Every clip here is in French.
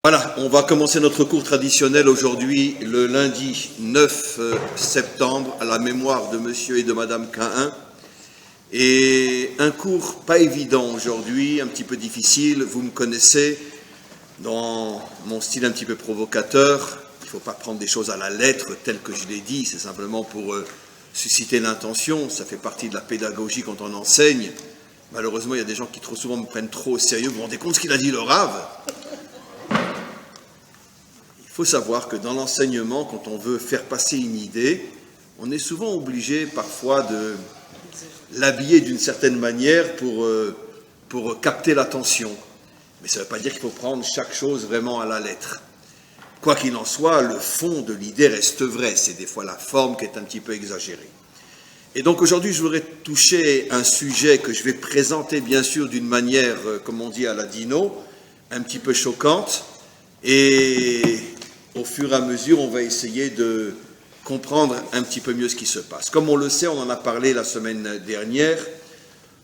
Voilà, on va commencer notre cours traditionnel aujourd'hui, le lundi 9 septembre, à la mémoire de monsieur et de madame Cahin. Et un cours pas évident aujourd'hui, un petit peu difficile, vous me connaissez, dans mon style un petit peu provocateur. Il ne faut pas prendre des choses à la lettre telles que je l'ai dit, c'est simplement pour susciter l'intention, ça fait partie de la pédagogie quand on enseigne. Malheureusement, il y a des gens qui trop souvent me prennent trop au sérieux. Vous vous rendez compte ce qu'il a dit le Rav ? Il faut savoir que dans l'enseignement, quand on veut faire passer une idée, on est souvent obligé parfois de l'habiller d'une certaine manière pour capter l'attention. Mais ça ne veut pas dire qu'il faut prendre chaque chose vraiment à la lettre. Quoi qu'il en soit, le fond de l'idée reste vrai. C'est des fois la forme qui est un petit peu exagérée. Et donc aujourd'hui, je voudrais toucher un sujet que je vais présenter bien sûr d'une manière, comme on dit à la Dino, un petit peu choquante. Et au fur et à mesure, on va essayer de comprendre un petit peu mieux ce qui se passe. Comme on le sait, on en a parlé la semaine dernière.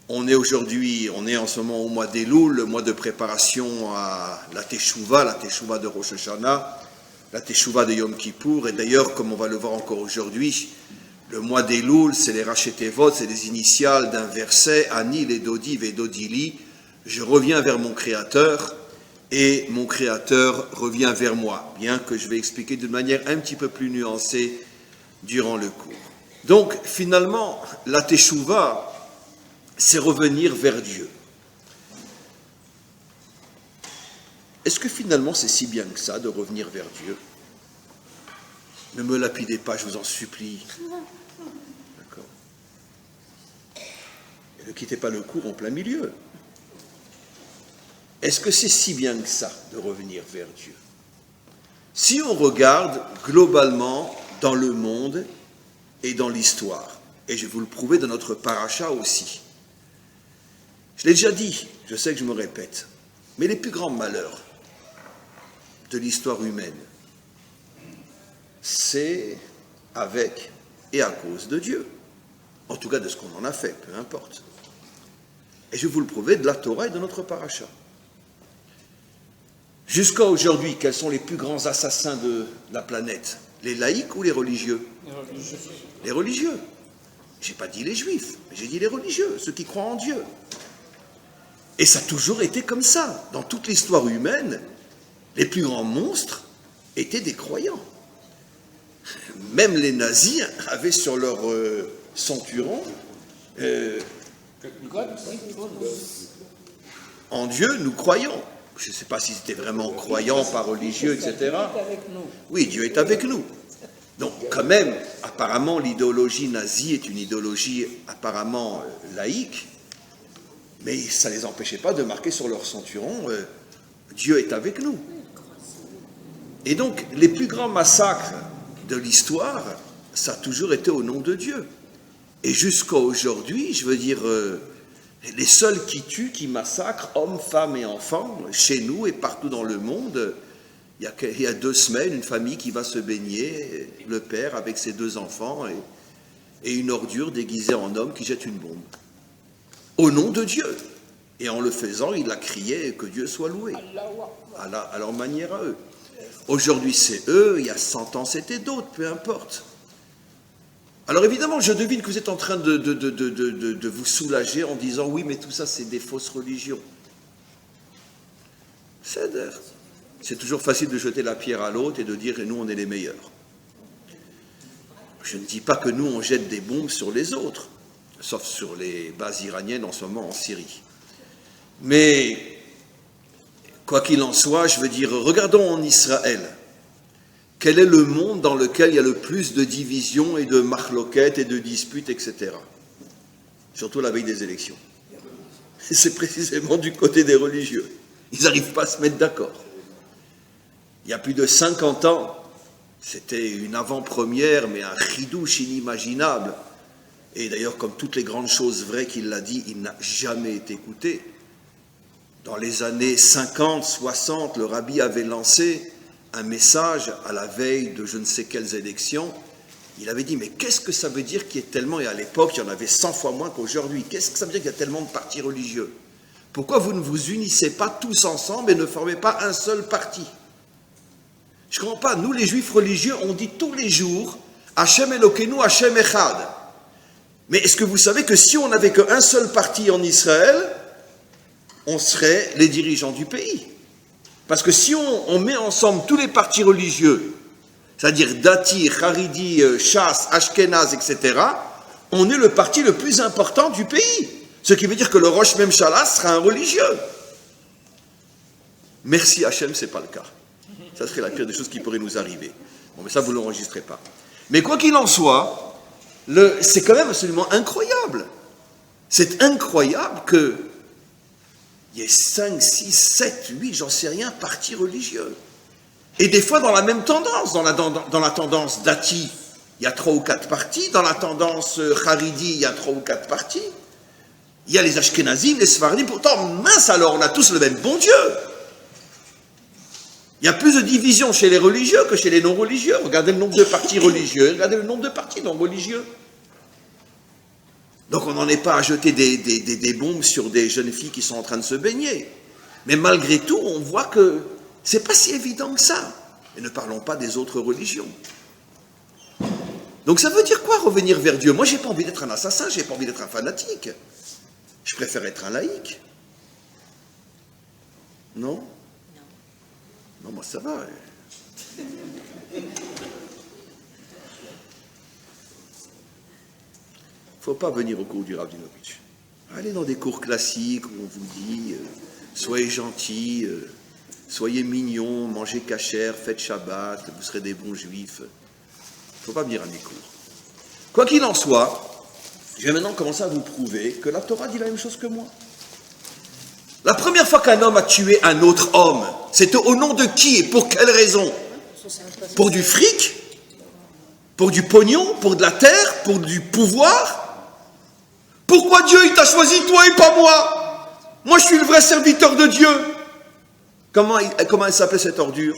On est en ce moment au mois d'Elul, le mois de préparation à la Teshuvah de Rosh Hashanah, la Teshuvah de Yom Kippour. Et d'ailleurs, comme on va le voir encore aujourd'hui, le mois d'Elul, c'est les Rachetevot, c'est les initiales d'un verset, Ani, les Dodi, Vedodili, je reviens vers mon Créateur, et mon Créateur revient vers moi, bien que je vais expliquer d'une manière un petit peu plus nuancée durant le cours. Donc, finalement, la Teshuvah, c'est revenir vers Dieu. Est-ce que finalement c'est si bien que ça de revenir vers Dieu ? Ne me lapidez pas, je vous en supplie. D'accord. Et ne quittez pas le cours en plein milieu. Est-ce que c'est si bien que ça de revenir vers Dieu ? Si on regarde globalement dans le monde et dans l'histoire, et je vais vous le prouver dans notre paracha aussi. Je l'ai déjà dit, je sais que je me répète, mais les plus grands malheurs de l'histoire humaine, c'est avec et à cause de Dieu. En tout cas de ce qu'on en a fait, peu importe. Et je vais vous le prouver de la Torah et de notre paracha. Jusqu'à aujourd'hui, quels sont les plus grands assassins de la planète ? Les laïcs ou les religieux ? Les religieux. Je n'ai pas dit les juifs, mais j'ai dit les religieux, ceux qui croient en Dieu. Et ça a toujours été comme ça. Dans toute l'histoire humaine, les plus grands monstres étaient des croyants. Même les nazis avaient sur leur ceinturon en Dieu, nous croyons. Je ne sais pas s'ils étaient vraiment croyants, pas religieux, etc. Oui, Dieu est avec nous. Donc, quand même, apparemment, l'idéologie nazie est une idéologie apparemment laïque, mais ça ne les empêchait pas de marquer sur leur ceinturon Dieu est avec nous. Et donc, les plus grands massacres de l'histoire, ça a toujours été au nom de Dieu. Et jusqu'à aujourd'hui, je veux dire, les seuls qui tuent, qui massacrent, hommes, femmes et enfants, chez nous et partout dans le monde, il y a 2 semaines, une famille qui va se baigner, le père avec ses 2 enfants, et une ordure déguisée en homme qui jette une bombe. Au nom de Dieu. Et en le faisant, il a crié que Dieu soit loué, à leur manière à eux. Aujourd'hui, c'est eux, il y a 100 ans, c'était d'autres, peu importe. Alors évidemment, je devine que vous êtes en train de vous soulager en disant « Oui, mais tout ça, c'est des fausses religions. » C'est toujours facile de jeter la pierre à l'autre et de dire « Et nous, on est les meilleurs. » Je ne dis pas que nous, on jette des bombes sur les autres, sauf sur les bases iraniennes en ce moment en Syrie. Mais, quoi qu'il en soit, je veux dire, regardons en Israël. Quel est le monde dans lequel il y a le plus de divisions et de marloquettes et de disputes, etc. Surtout la veille des élections. Et c'est précisément du côté des religieux. Ils n'arrivent pas à se mettre d'accord. Il y a plus de 50 ans, c'était une avant-première, mais un chidouche inimaginable. Et d'ailleurs, comme toutes les grandes choses vraies qu'il a dit, il n'a jamais été écouté. Dans les années 50, 60, le rabbi avait lancé un message à la veille de je ne sais quelles élections. Il avait dit, mais qu'est-ce que ça veut dire qu'il y ait tellement, et à l'époque, il y en avait 100 fois moins qu'aujourd'hui, qu'est-ce que ça veut dire qu'il y a tellement de partis religieux ? Pourquoi vous ne vous unissez pas tous ensemble et ne formez pas un seul parti ? Je ne comprends pas. Nous, les juifs religieux, on dit tous les jours Hachem Elokeinu, Hachem Echad. Mais est-ce que vous savez que si on n'avait qu'un seul parti en Israël, on serait les dirigeants du pays? Parce que si on met ensemble tous les partis religieux, c'est-à-dire Dati, Haridi, Shas, Ashkenaz, etc., on est le parti le plus important du pays. Ce qui veut dire que le Rosh Memshala sera un religieux. Merci Hachem, ce n'est pas le cas. Ça serait la pire des choses qui pourrait nous arriver. Bon, mais ça, vous ne l'enregistrez pas. Mais quoi qu'il en soit, c'est quand même absolument incroyable. C'est incroyable qu'il y ait 5, 6, 7, 8, j'en sais rien, partis religieux. Et des fois dans la même tendance, dans la tendance Dati, il y a 3 ou 4 partis, dans la tendance Haridi, il y a 3 ou 4 partis. Il y a les Ashkenazim, les Sfaradim, pourtant, mince alors, on a tous le même bon Dieu. Il y a plus de divisions chez les religieux que chez les non-religieux. Regardez le nombre de partis religieux, regardez le nombre de partis non-religieux. Donc on n'en est pas à jeter des bombes sur des jeunes filles qui sont en train de se baigner. Mais malgré tout, on voit que c'est pas si évident que ça. Et ne parlons pas des autres religions. Donc ça veut dire quoi revenir vers Dieu? Moi, j'ai pas envie d'être un assassin, j'ai pas envie d'être un fanatique. Je préfère être un laïc. Non? Non, moi ça va. Faut pas venir au cours du Rav Dinovitch. Allez dans des cours classiques où on vous dit soyez gentils, soyez mignons, mangez kasher, faites Shabbat, vous serez des bons juifs. Faut pas venir à mes cours. Quoi qu'il en soit, je vais maintenant commencer à vous prouver que la Torah dit la même chose que moi. La première fois qu'un homme a tué un autre homme, c'était au nom de qui et pour quelle raison? Pour du fric? Pour du pognon? Pour de la terre? Pour du pouvoir? Pourquoi Dieu il t'a choisi toi et pas moi? Moi je suis le vrai serviteur de Dieu. Comment il s'appelait cette ordure?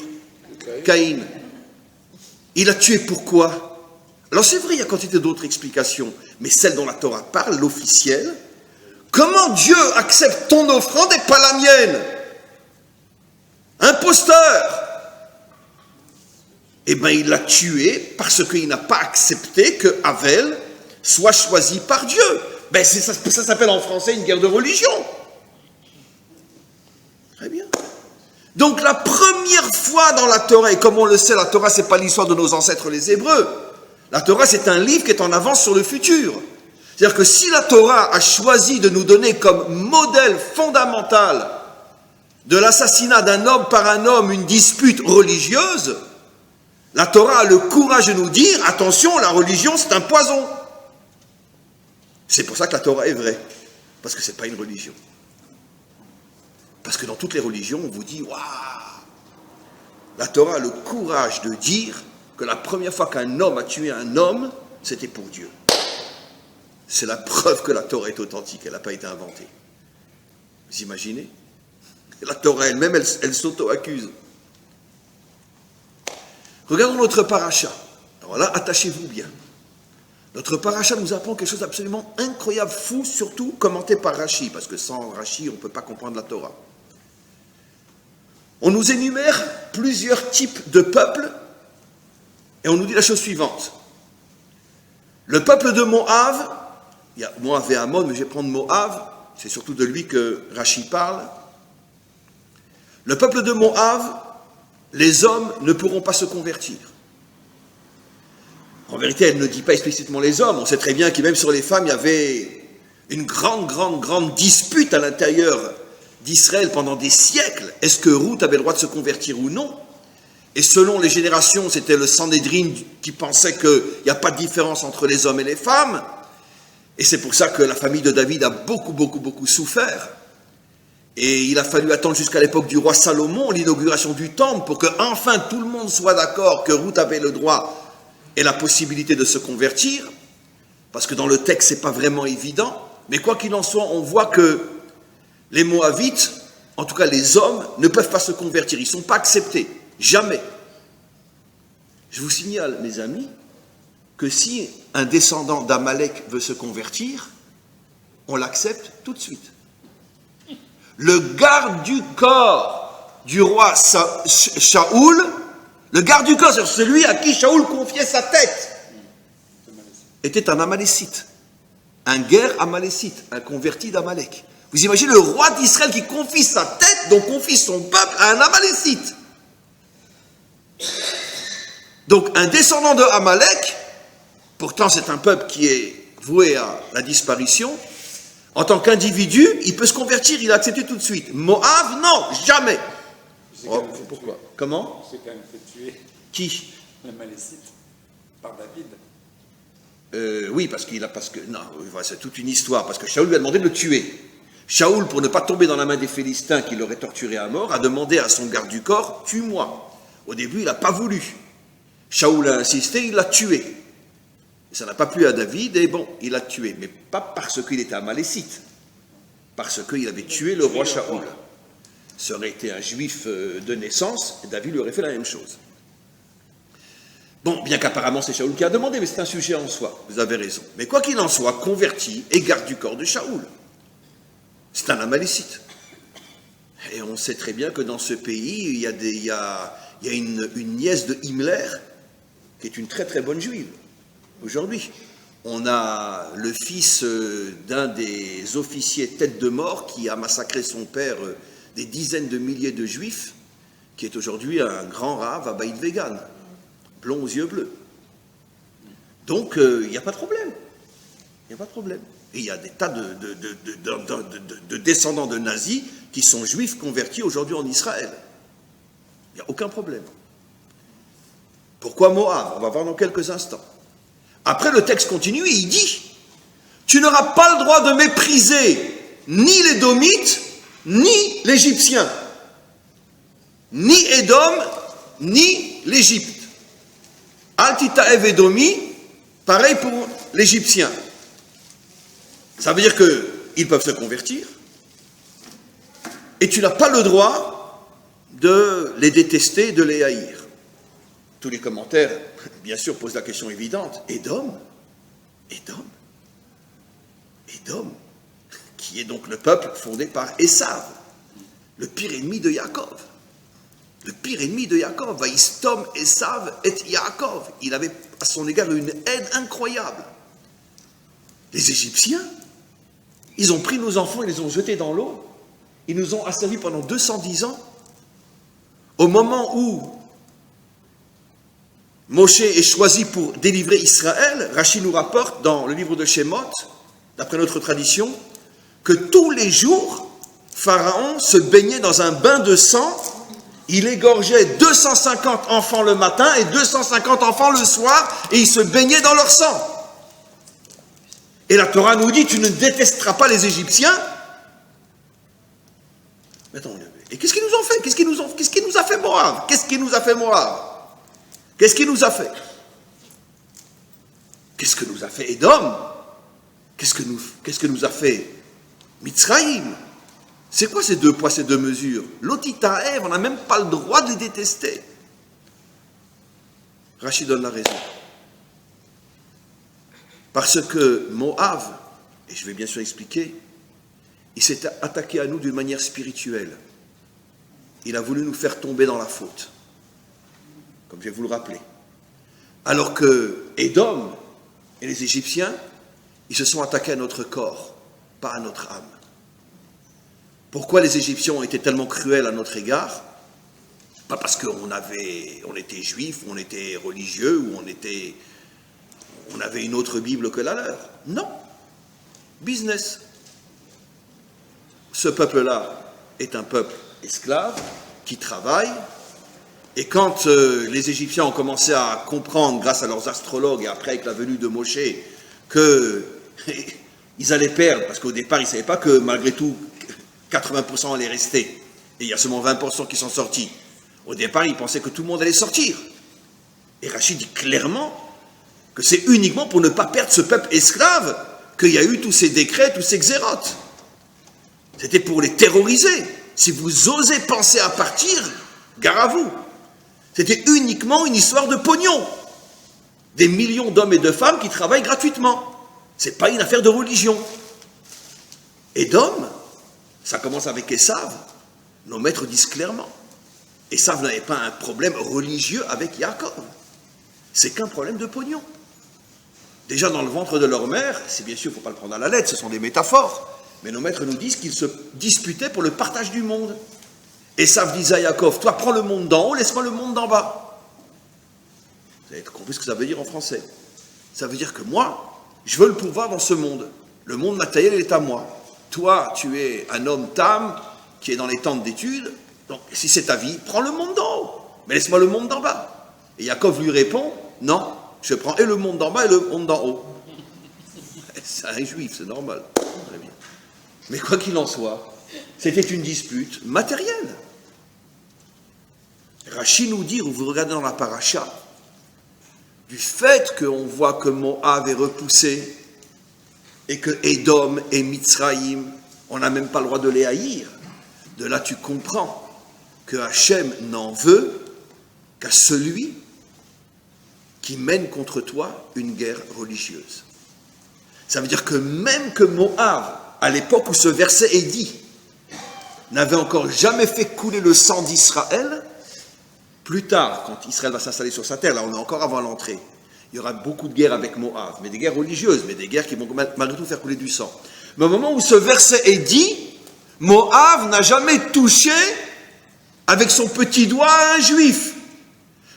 Caïn. Il a tué pourquoi? Alors c'est vrai, il y a quantité d'autres explications, mais celle dont la Torah parle, l'officielle, comment Dieu accepte ton offrande et pas la mienne? Imposteur! Eh bien, il l'a tué parce qu'il n'a pas accepté que Avel soit choisi par Dieu. Ben, ça s'appelle en français une guerre de religion. Très bien. Donc, la première fois dans la Torah, et comme on le sait, la Torah, c'est pas l'histoire de nos ancêtres les Hébreux. La Torah, c'est un livre qui est en avance sur le futur. C'est-à-dire que si la Torah a choisi de nous donner comme modèle fondamental de l'assassinat d'un homme par un homme une dispute religieuse, la Torah a le courage de nous dire, attention, la religion c'est un poison. C'est pour ça que la Torah est vraie, parce que ce n'est pas une religion. Parce que dans toutes les religions, on vous dit, waouh, la Torah a le courage de dire que la première fois qu'un homme a tué un homme, c'était pour Dieu. C'est la preuve que la Torah est authentique, elle n'a pas été inventée. Vous imaginez? La Torah elle-même, elle s'auto-accuse. Regardons notre paracha. Alors là, attachez-vous bien. Notre paracha nous apprend quelque chose d'absolument incroyable, fou, surtout commenté par Rashi, parce que sans Rashi, on ne peut pas comprendre la Torah. On nous énumère plusieurs types de peuples, et on nous dit la chose suivante. Le peuple de Moab, il y a Moab et Ammon, mais je vais prendre Moab, c'est surtout de lui que Rashi parle. Le peuple de Moab, les hommes ne pourront pas se convertir. En vérité, elle ne dit pas explicitement les hommes. On sait très bien que même sur les femmes, il y avait une grande dispute à l'intérieur d'Israël pendant des siècles. Est-ce que Ruth avait le droit de se convertir ou non? Et selon les générations, c'était le Sanhédrin qui pensait qu'il n'y a pas de différence entre les hommes et les femmes. Et c'est pour ça que la famille de David a beaucoup souffert. Et il a fallu attendre jusqu'à l'époque du roi Salomon, l'inauguration du temple, pour que enfin tout le monde soit d'accord que Ruth avait le droit et la possibilité de se convertir, parce que dans le texte, ce n'est pas vraiment évident. Mais quoi qu'il en soit, on voit que les Moabites, en tout cas les hommes, ne peuvent pas se convertir. Ils ne sont pas acceptés. Jamais. Je vous signale, mes amis, que si un descendant d'Amalek veut se convertir, on l'accepte tout de suite. Le garde du corps du roi Shaoul Le garde du corps, c'est celui à qui Shaoul confiait sa tête, était un Amalécite, un guerre Amalécite, un converti d'Amalek. Vous imaginez le roi d'Israël qui confie sa tête, donc confie son peuple à un Amalécite. Donc un descendant de Amalek, pourtant c'est un peuple qui est voué à la disparition, en tant qu'individu, il peut se convertir, il a accepté tout de suite. Moab, non, jamais. Oh, pourquoi? Comment? C'est quand même fait tuer. Qui? L'Amalécite, par David. Oui, non, c'est toute une histoire, parce que Shaoul lui a demandé de le tuer. Shaoul, pour ne pas tomber dans la main des Philistins qui l'auraient torturé à mort, a demandé à son garde du corps, tue-moi. Au début, il n'a pas voulu. Shaoul a insisté, il l'a tué. Et ça n'a pas plu à David, et bon, il l'a tué. Mais pas parce qu'il était amalécite, parce qu'il avait tué le roi Shaoul. Ça aurait été un juif de naissance, et David lui aurait fait la même chose. Bon, bien qu'apparemment c'est Shaoul qui a demandé, mais c'est un sujet en soi, vous avez raison. Mais quoi qu'il en soit, converti et garde du corps de Shaoul. C'est un amalécite. Et on sait très bien que dans ce pays, il y a une nièce de Himmler, qui est une très très bonne juive, aujourd'hui. On a le fils d'un des officiers tête de mort qui a massacré son père, des dizaines de milliers de juifs, qui est aujourd'hui un grand rave à Beit Vegan, blond aux yeux bleus. Donc, il n'y a pas de problème. Il n'y a pas de problème. Et il y a des tas de descendants de nazis qui sont juifs convertis aujourd'hui en Israël. Il n'y a aucun problème. Pourquoi Moab? On va voir dans quelques instants. Après, le texte continue et il dit « Tu n'auras pas le droit de mépriser ni l'Édomite, ni l'Égyptien, ni Édom, ni l'Égypte. Altitaev Édomi, pareil pour l'Égyptien. » Ça veut dire qu'ils peuvent se convertir et tu n'as pas le droit de les détester, de les haïr. Tous les commentaires, bien sûr, posent la question évidente. Édom, qui est donc le peuple fondé par Esav, le pire ennemi de Yaakov. Le pire ennemi de Yaakov, Vaïstom Esav et Yaakov. Il avait à son égard une haine incroyable. Les Égyptiens, ils ont pris nos enfants et les ont jetés dans l'eau. Ils nous ont asservis pendant 210 ans. Au moment où Moshe est choisi pour délivrer Israël, Rachid nous rapporte dans le livre de Shemot, d'après notre tradition, que tous les jours, Pharaon se baignait dans un bain de sang. Il égorgeait 250 enfants le matin et 250 enfants le soir, et il se baignait dans leur sang. Et la Torah nous dit, tu ne détesteras pas les Égyptiens. Et qu'est-ce qu'ils nous ont fait? Qu'est-ce qui nous a fait Moab? Qu'est-ce qui nous a fait Moab? Qu'est-ce qui nous a fait? Qu'est-ce que nous a fait Édom? Qu'est-ce que nous a fait Mitzraïm? C'est quoi ces deux poids, ces deux mesures? Lotitaev, on n'a même pas le droit de les détester. Rachid donne la raison. Parce que Moab, et je vais bien sûr expliquer, il s'est attaqué à nous d'une manière spirituelle. Il a voulu nous faire tomber dans la faute, comme je vais vous le rappeler. Alors que Édom et les Égyptiens, ils se sont attaqués à notre corps, pas à notre âme. Pourquoi les Égyptiens ont été tellement cruels à notre égard? Pas parce qu'on était juifs, on était religieux, ou on avait une autre Bible que la leur. Non. Business. Ce peuple-là est un peuple esclave qui travaille. Et quand les Égyptiens ont commencé à comprendre, grâce à leurs astrologues et après avec la venue de Moshe, qu'ils allaient perdre, parce qu'au départ, ils ne savaient pas que malgré tout, 80% allaient rester. Et il y a seulement 20% qui sont sortis. Au départ, ils pensaient que tout le monde allait sortir. Et Rachid dit clairement que c'est uniquement pour ne pas perdre ce peuple esclave qu'il y a eu tous ces décrets, tous ces xérotes. C'était pour les terroriser. Si vous osez penser à partir, gare à vous. C'était uniquement une histoire de pognon. Des millions d'hommes et de femmes qui travaillent gratuitement. Ce n'est pas une affaire de religion. Et d'hommes, ça commence avec Esav, nos maîtres disent clairement. Esav n'avait pas un problème religieux avec Yaakov. C'est qu'un problème de pognon. Déjà dans le ventre de leur mère, c'est bien sûr, il ne faut pas le prendre à la lettre, ce sont des métaphores, mais nos maîtres nous disent qu'ils se disputaient pour le partage du monde. Esav disait à Yaakov, toi prends le monde d'en haut, laisse-moi le monde d'en bas. Vous avez compris ce que ça veut dire en français. Ça veut dire que moi, je veux le pouvoir dans ce monde. Le monde matériel, il est à moi. Toi, tu es un homme tam qui est dans les tentes d'études, donc si c'est ta vie, prends le monde d'en haut, mais laisse-moi le monde d'en bas. Et Yaakov lui répond, non, je prends et le monde d'en bas et le monde d'en haut. C'est un juif, c'est normal. Très bien. Mais quoi qu'il en soit, c'était une dispute matérielle. Rachi nous dit, ou vous regardez dans la paracha, du fait qu'on voit que Moab est repoussé et que Édom et Mitzraïm, on n'a même pas le droit de les haïr. De là, tu comprends que Hachem n'en veut qu'à celui qui mène contre toi une guerre religieuse. Ça veut dire que même que Moab, à l'époque où ce verset est dit, n'avait encore jamais fait couler le sang d'Israël, plus tard, quand Israël va s'installer sur sa terre, là on est encore avant l'entrée, il y aura beaucoup de guerres avec Moab, mais des guerres religieuses, mais des guerres qui vont malgré tout faire couler du sang. Mais au moment où ce verset est dit, Moab n'a jamais touché avec son petit doigt un juif.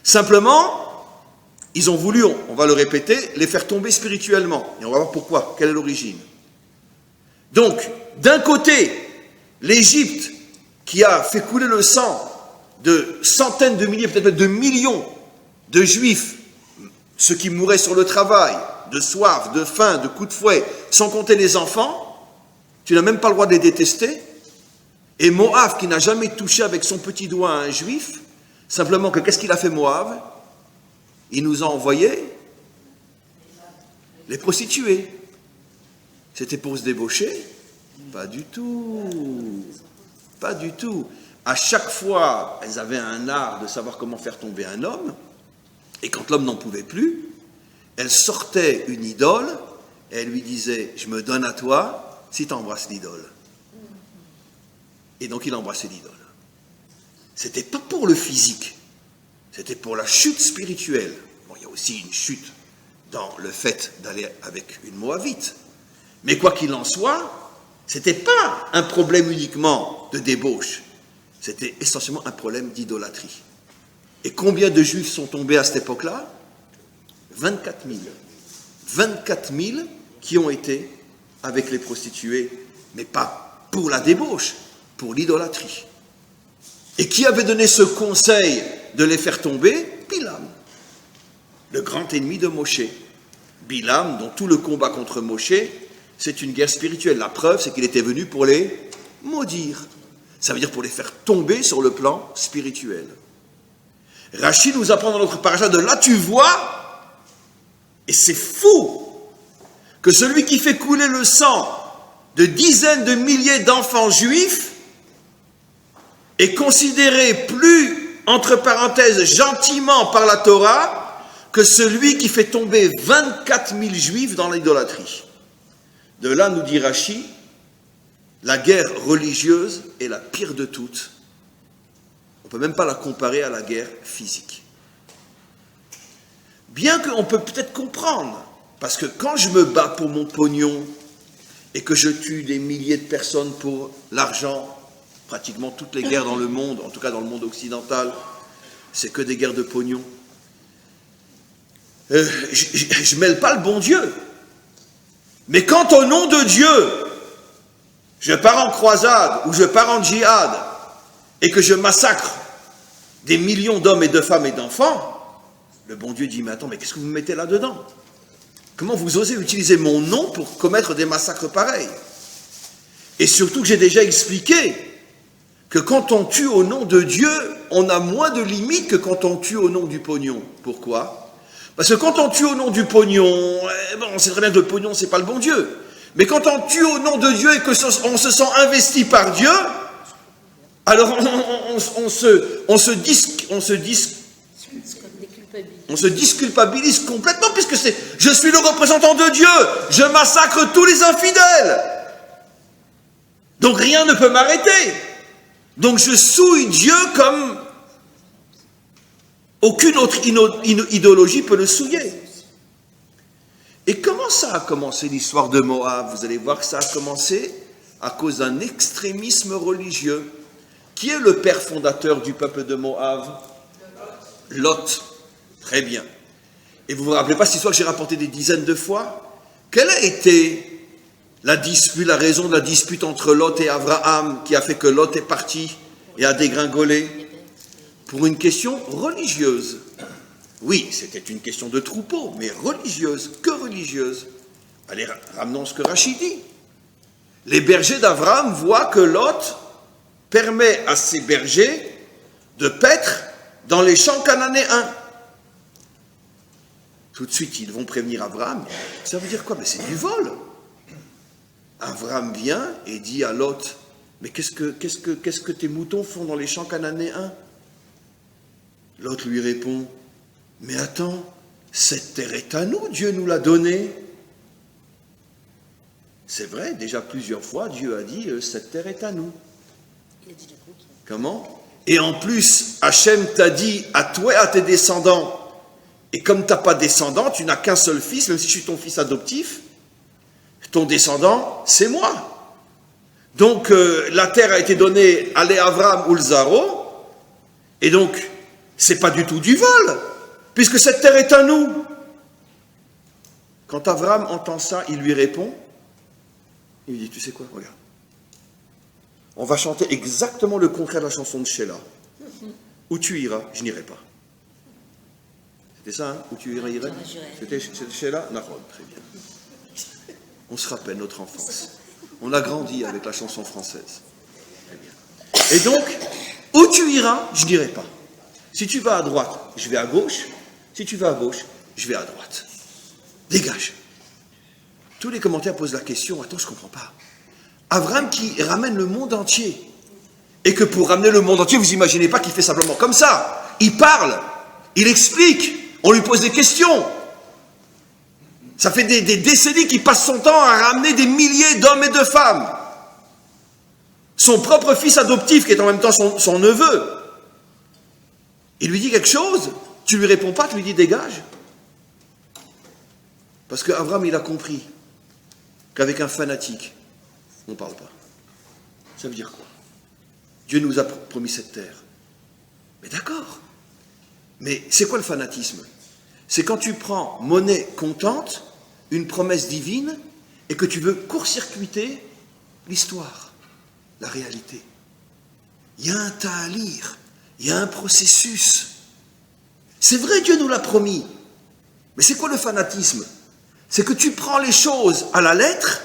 Simplement, ils ont voulu, on va le répéter, les faire tomber spirituellement. Et on va voir pourquoi, quelle est l'origine. Donc, d'un côté, l'Égypte, qui a fait couler le sang de centaines de milliers, peut-être de millions de juifs, ceux qui mouraient sur le travail, de soif, de faim, de coups de fouet, sans compter les enfants, tu n'as même pas le droit de les détester. Et Moab, qui n'a jamais touché avec son petit doigt un juif, simplement que qu'est-ce qu'il a fait Moab? Il nous a envoyé les prostituées. C'était pour se débaucher? Pas du tout. Pas du tout. À chaque fois, elles avaient un art de savoir comment faire tomber un homme, et quand l'homme n'en pouvait plus, elles sortaient une idole, et elles lui disaient, je me donne à toi si tu embrasses l'idole. Et donc il embrassait l'idole. C'était pas pour le physique, c'était pour la chute spirituelle. Bon, il y a aussi une chute dans le fait d'aller avec une Moabite. Mais quoi qu'il en soit, c'était pas un problème uniquement de débauche, c'était essentiellement un problème d'idolâtrie. Et combien de juifs sont tombés à cette époque-là? 24 000. 24 000 qui ont été avec les prostituées, mais pas pour la débauche, pour l'idolâtrie. Et qui avait donné ce conseil de les faire tomber? Bilam, le grand ennemi de Moshe. Bilam, dont tout le combat contre Moshe, c'est une guerre spirituelle. La preuve, c'est qu'il était venu pour les maudire. Ça veut dire pour les faire tomber sur le plan spirituel. Rachid nous apprend dans notre paracha de là, tu vois, et c'est fou, que celui qui fait couler le sang de dizaines de milliers d'enfants juifs est considéré plus, entre parenthèses, gentiment par la Torah, que celui qui fait tomber 24 000 juifs dans l'idolâtrie. De là, nous dit Rachi, la guerre religieuse est la pire de toutes. On ne peut même pas la comparer à la guerre physique. Bien qu'on peut peut-être comprendre, parce que quand je me bats pour mon pognon et que je tue des milliers de personnes pour l'argent, pratiquement toutes les guerres dans le monde, en tout cas dans le monde occidental, c'est que des guerres de pognon. Je ne mêle pas le bon Dieu. Mais quand au nom de Dieu, je pars en croisade ou je pars en djihad et que je massacre des millions d'hommes et de femmes et d'enfants, le bon Dieu dit, mais attends, mais qu'est-ce que vous mettez là-dedans? Comment vous osez utiliser mon nom pour commettre des massacres pareils? Et surtout que j'ai déjà expliqué que quand on tue au nom de Dieu, on a moins de limites que quand on tue au nom du pognon. Pourquoi? Parce que quand on tue au nom du pognon, on sait très bien que le pognon, c'est pas le bon Dieu. Mais quand on tue au nom de Dieu et qu'on se sent investi par Dieu, alors on se disculpabilise complètement, puisque je suis le représentant de Dieu, je massacre tous les infidèles. Donc rien ne peut m'arrêter. Donc je souille Dieu comme Aucune autre idéologie peut le souiller. Et comment ça a commencé l'histoire de Moab? Vous allez voir que ça a commencé à cause d'un extrémisme religieux. Qui est le père fondateur du peuple de Moab? Lot. Très bien. Et vous ne vous rappelez pas cette histoire que j'ai rapportée des dizaines de fois? Quelle a été la dispute, la raison de la dispute entre Lot et Abraham qui a fait que Lot est parti et a dégringolé? Pour une question religieuse. Oui, c'était une question de troupeau, mais religieuse. Que religieuse? Allez, ramenons ce que Rachid dit. Les bergers d'Abraham voient que Lot permet à ses bergers de paître dans les champs cananéens. Tout de suite, ils vont prévenir Abraham. Ça veut dire quoi? Mais c'est du vol. Abraham vient et dit à Lot, mais qu'est-ce que tes moutons font dans les champs cananéens? Lot lui répond, mais attends, cette terre est à nous, Dieu nous l'a donnée. C'est vrai, déjà plusieurs fois, Dieu a dit, cette terre est à nous. Comment? Et en plus, Hachem t'a dit à toi et à tes descendants, et comme tu n'as pas de descendant, tu n'as qu'un seul fils, même si je suis ton fils adoptif, ton descendant, c'est moi. Donc, la terre a été donnée à Avram ou le Zaro, et donc, c'est pas du tout du vol, puisque cette terre est à nous. Quand Avram entend ça, il lui répond, il lui dit, tu sais quoi, regarde, on va chanter exactement le contraire de la chanson de Sheila. Où tu iras, je n'irai pas. C'était ça, hein? Où tu iras, irai. C'était Sheila? Nahon, très bien. On se rappelle notre enfance. On a grandi avec la chanson française. Très bien. Et donc, où tu iras, je n'irai pas. Si tu vas à droite, je vais à gauche. Si tu vas à gauche, je vais à droite. Dégage. Tous les commentaires posent la question, attends, je ne comprends pas. Abraham qui ramène le monde entier. Et que pour ramener le monde entier, vous imaginez pas qu'il fait simplement comme ça. Il parle, il explique, on lui pose des questions. Ça fait des décennies qu'il passe son temps à ramener des milliers d'hommes et de femmes. Son propre fils adoptif, qui est en même temps son neveu. Il lui dit quelque chose, tu lui réponds pas, tu lui dis dégage. Parce qu'Abraham, il a compris qu'avec un fanatique, on ne parle pas. Ça veut dire quoi? Dieu nous a promis cette terre. Mais d'accord. Mais c'est quoi le fanatisme? C'est quand tu prends monnaie comptante, une promesse divine, et que tu veux court-circuiter l'histoire, la réalité. Il y a un tas à lire, il y a un processus. C'est vrai, Dieu nous l'a promis. Mais c'est quoi le fanatisme? C'est que tu prends les choses à la lettre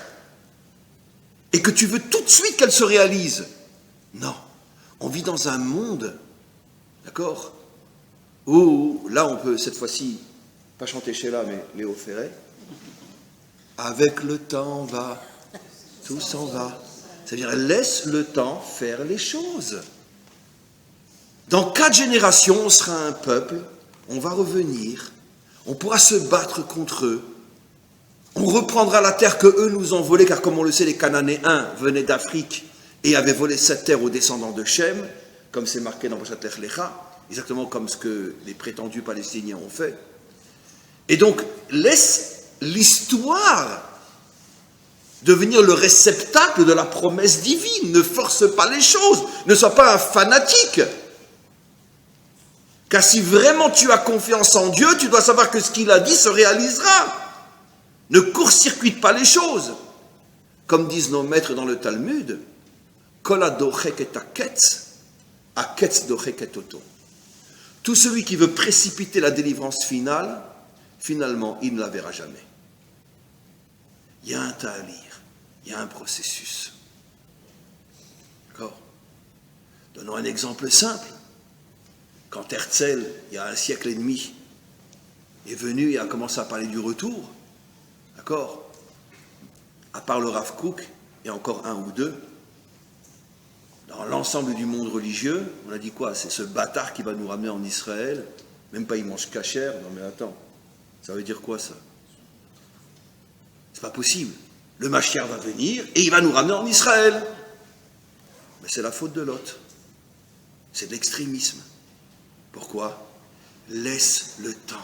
et que tu veux tout de suite qu'elles se réalisent. Non. On vit dans un monde, d'accord, où là on peut cette fois-ci, pas chanter Sheila, mais Léo Ferré. Avec le temps va, tout s'en va. C'est-à-dire, laisse le temps faire les choses. Dans 4 générations, on sera un peuple, on va revenir, on pourra se battre contre eux, on reprendra la terre que eux nous ont volée, car comme on le sait, les Cananéens venaient d'Afrique et avaient volé cette terre aux descendants de Shem, comme c'est marqué dans Pashat Lech Lecha, exactement comme ce que les prétendus Palestiniens ont fait. Et donc, laisse l'histoire devenir le réceptacle de la promesse divine. Ne force pas les choses. Ne sois pas un fanatique. Car si vraiment tu as confiance en Dieu, tu dois savoir que ce qu'il a dit se réalisera. Ne court-circuite pas les choses. Comme disent nos maîtres dans le Talmud, Kol hadochek et haketz, haketz dochek et oto. Tout celui qui veut précipiter la délivrance finale, finalement, il ne la verra jamais. Il y a un tas à lire, il y a un processus. D'accord? Donnons un exemple simple. Quand Herzl, il y a 1 siècle et demi, est venu et a commencé à parler du retour, d'accord? À part le Rav Kook, et encore un ou deux, dans l'ensemble du monde religieux, on a dit quoi? C'est ce bâtard qui va nous ramener en Israël, même pas il mange cachère, non mais attends, ça veut dire quoi ça? C'est pas possible. Le Mashiach va venir et il va nous ramener en Israël. Mais c'est la faute de Lot. C'est de l'extrémisme. Pourquoi? laisse le temps,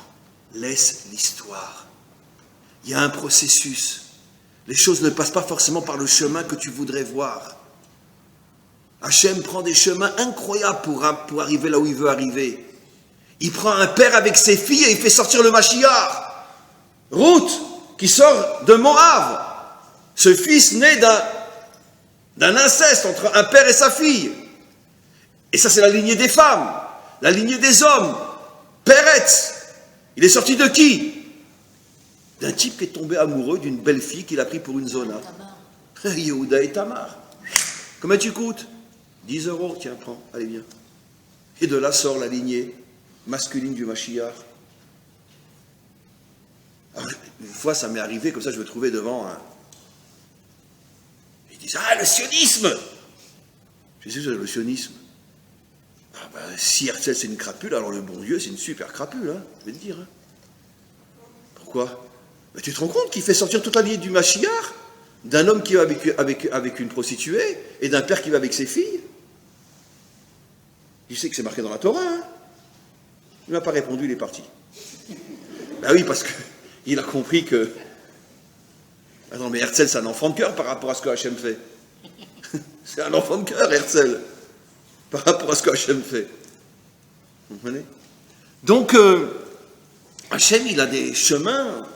laisse l'histoire. Il y a un processus. Les choses ne passent pas forcément par le chemin que tu voudrais voir. Hachem prend des chemins incroyables pour arriver là où il veut arriver. Il prend un père avec ses filles et il fait sortir le Mashiach. Ruth, qui sort de Moab. Ce fils né d'un inceste entre un père et sa fille. Et ça, c'est la lignée des femmes, la lignée des hommes. Peretz, il est sorti de qui? D'un type qui est tombé amoureux d'une belle fille qu'il a pris pour une zona. Yehuda et Tamar. Combien tu coûtes? 10 €, tiens, prends, allez, viens. Et de là sort la lignée masculine du Mashiach. Alors, une fois, ça m'est arrivé, comme ça, je me trouvais devant un... Ils disent, ah, le sionisme! Je sais, c'est le sionisme. Ah ben, si Herzl, c'est une crapule, alors le bon Dieu, c'est une super crapule, hein, je vais te dire. Hein. Pourquoi? Ben, tu te rends compte qu'il fait sortir toute la lignée du Mashiach, d'un homme qui va avec une prostituée, et d'un père qui va avec ses filles? Tu sais que c'est marqué dans la Torah, hein? Il ne m'a pas répondu, il est parti. Ben oui, parce qu'il a compris que... Ah non, mais Herzl, c'est un enfant de cœur par rapport à ce que Hachem fait. C'est un enfant de cœur, Herzl, par rapport à ce que Hachem fait. Vous comprenez? Donc, Hachem, il a des chemins.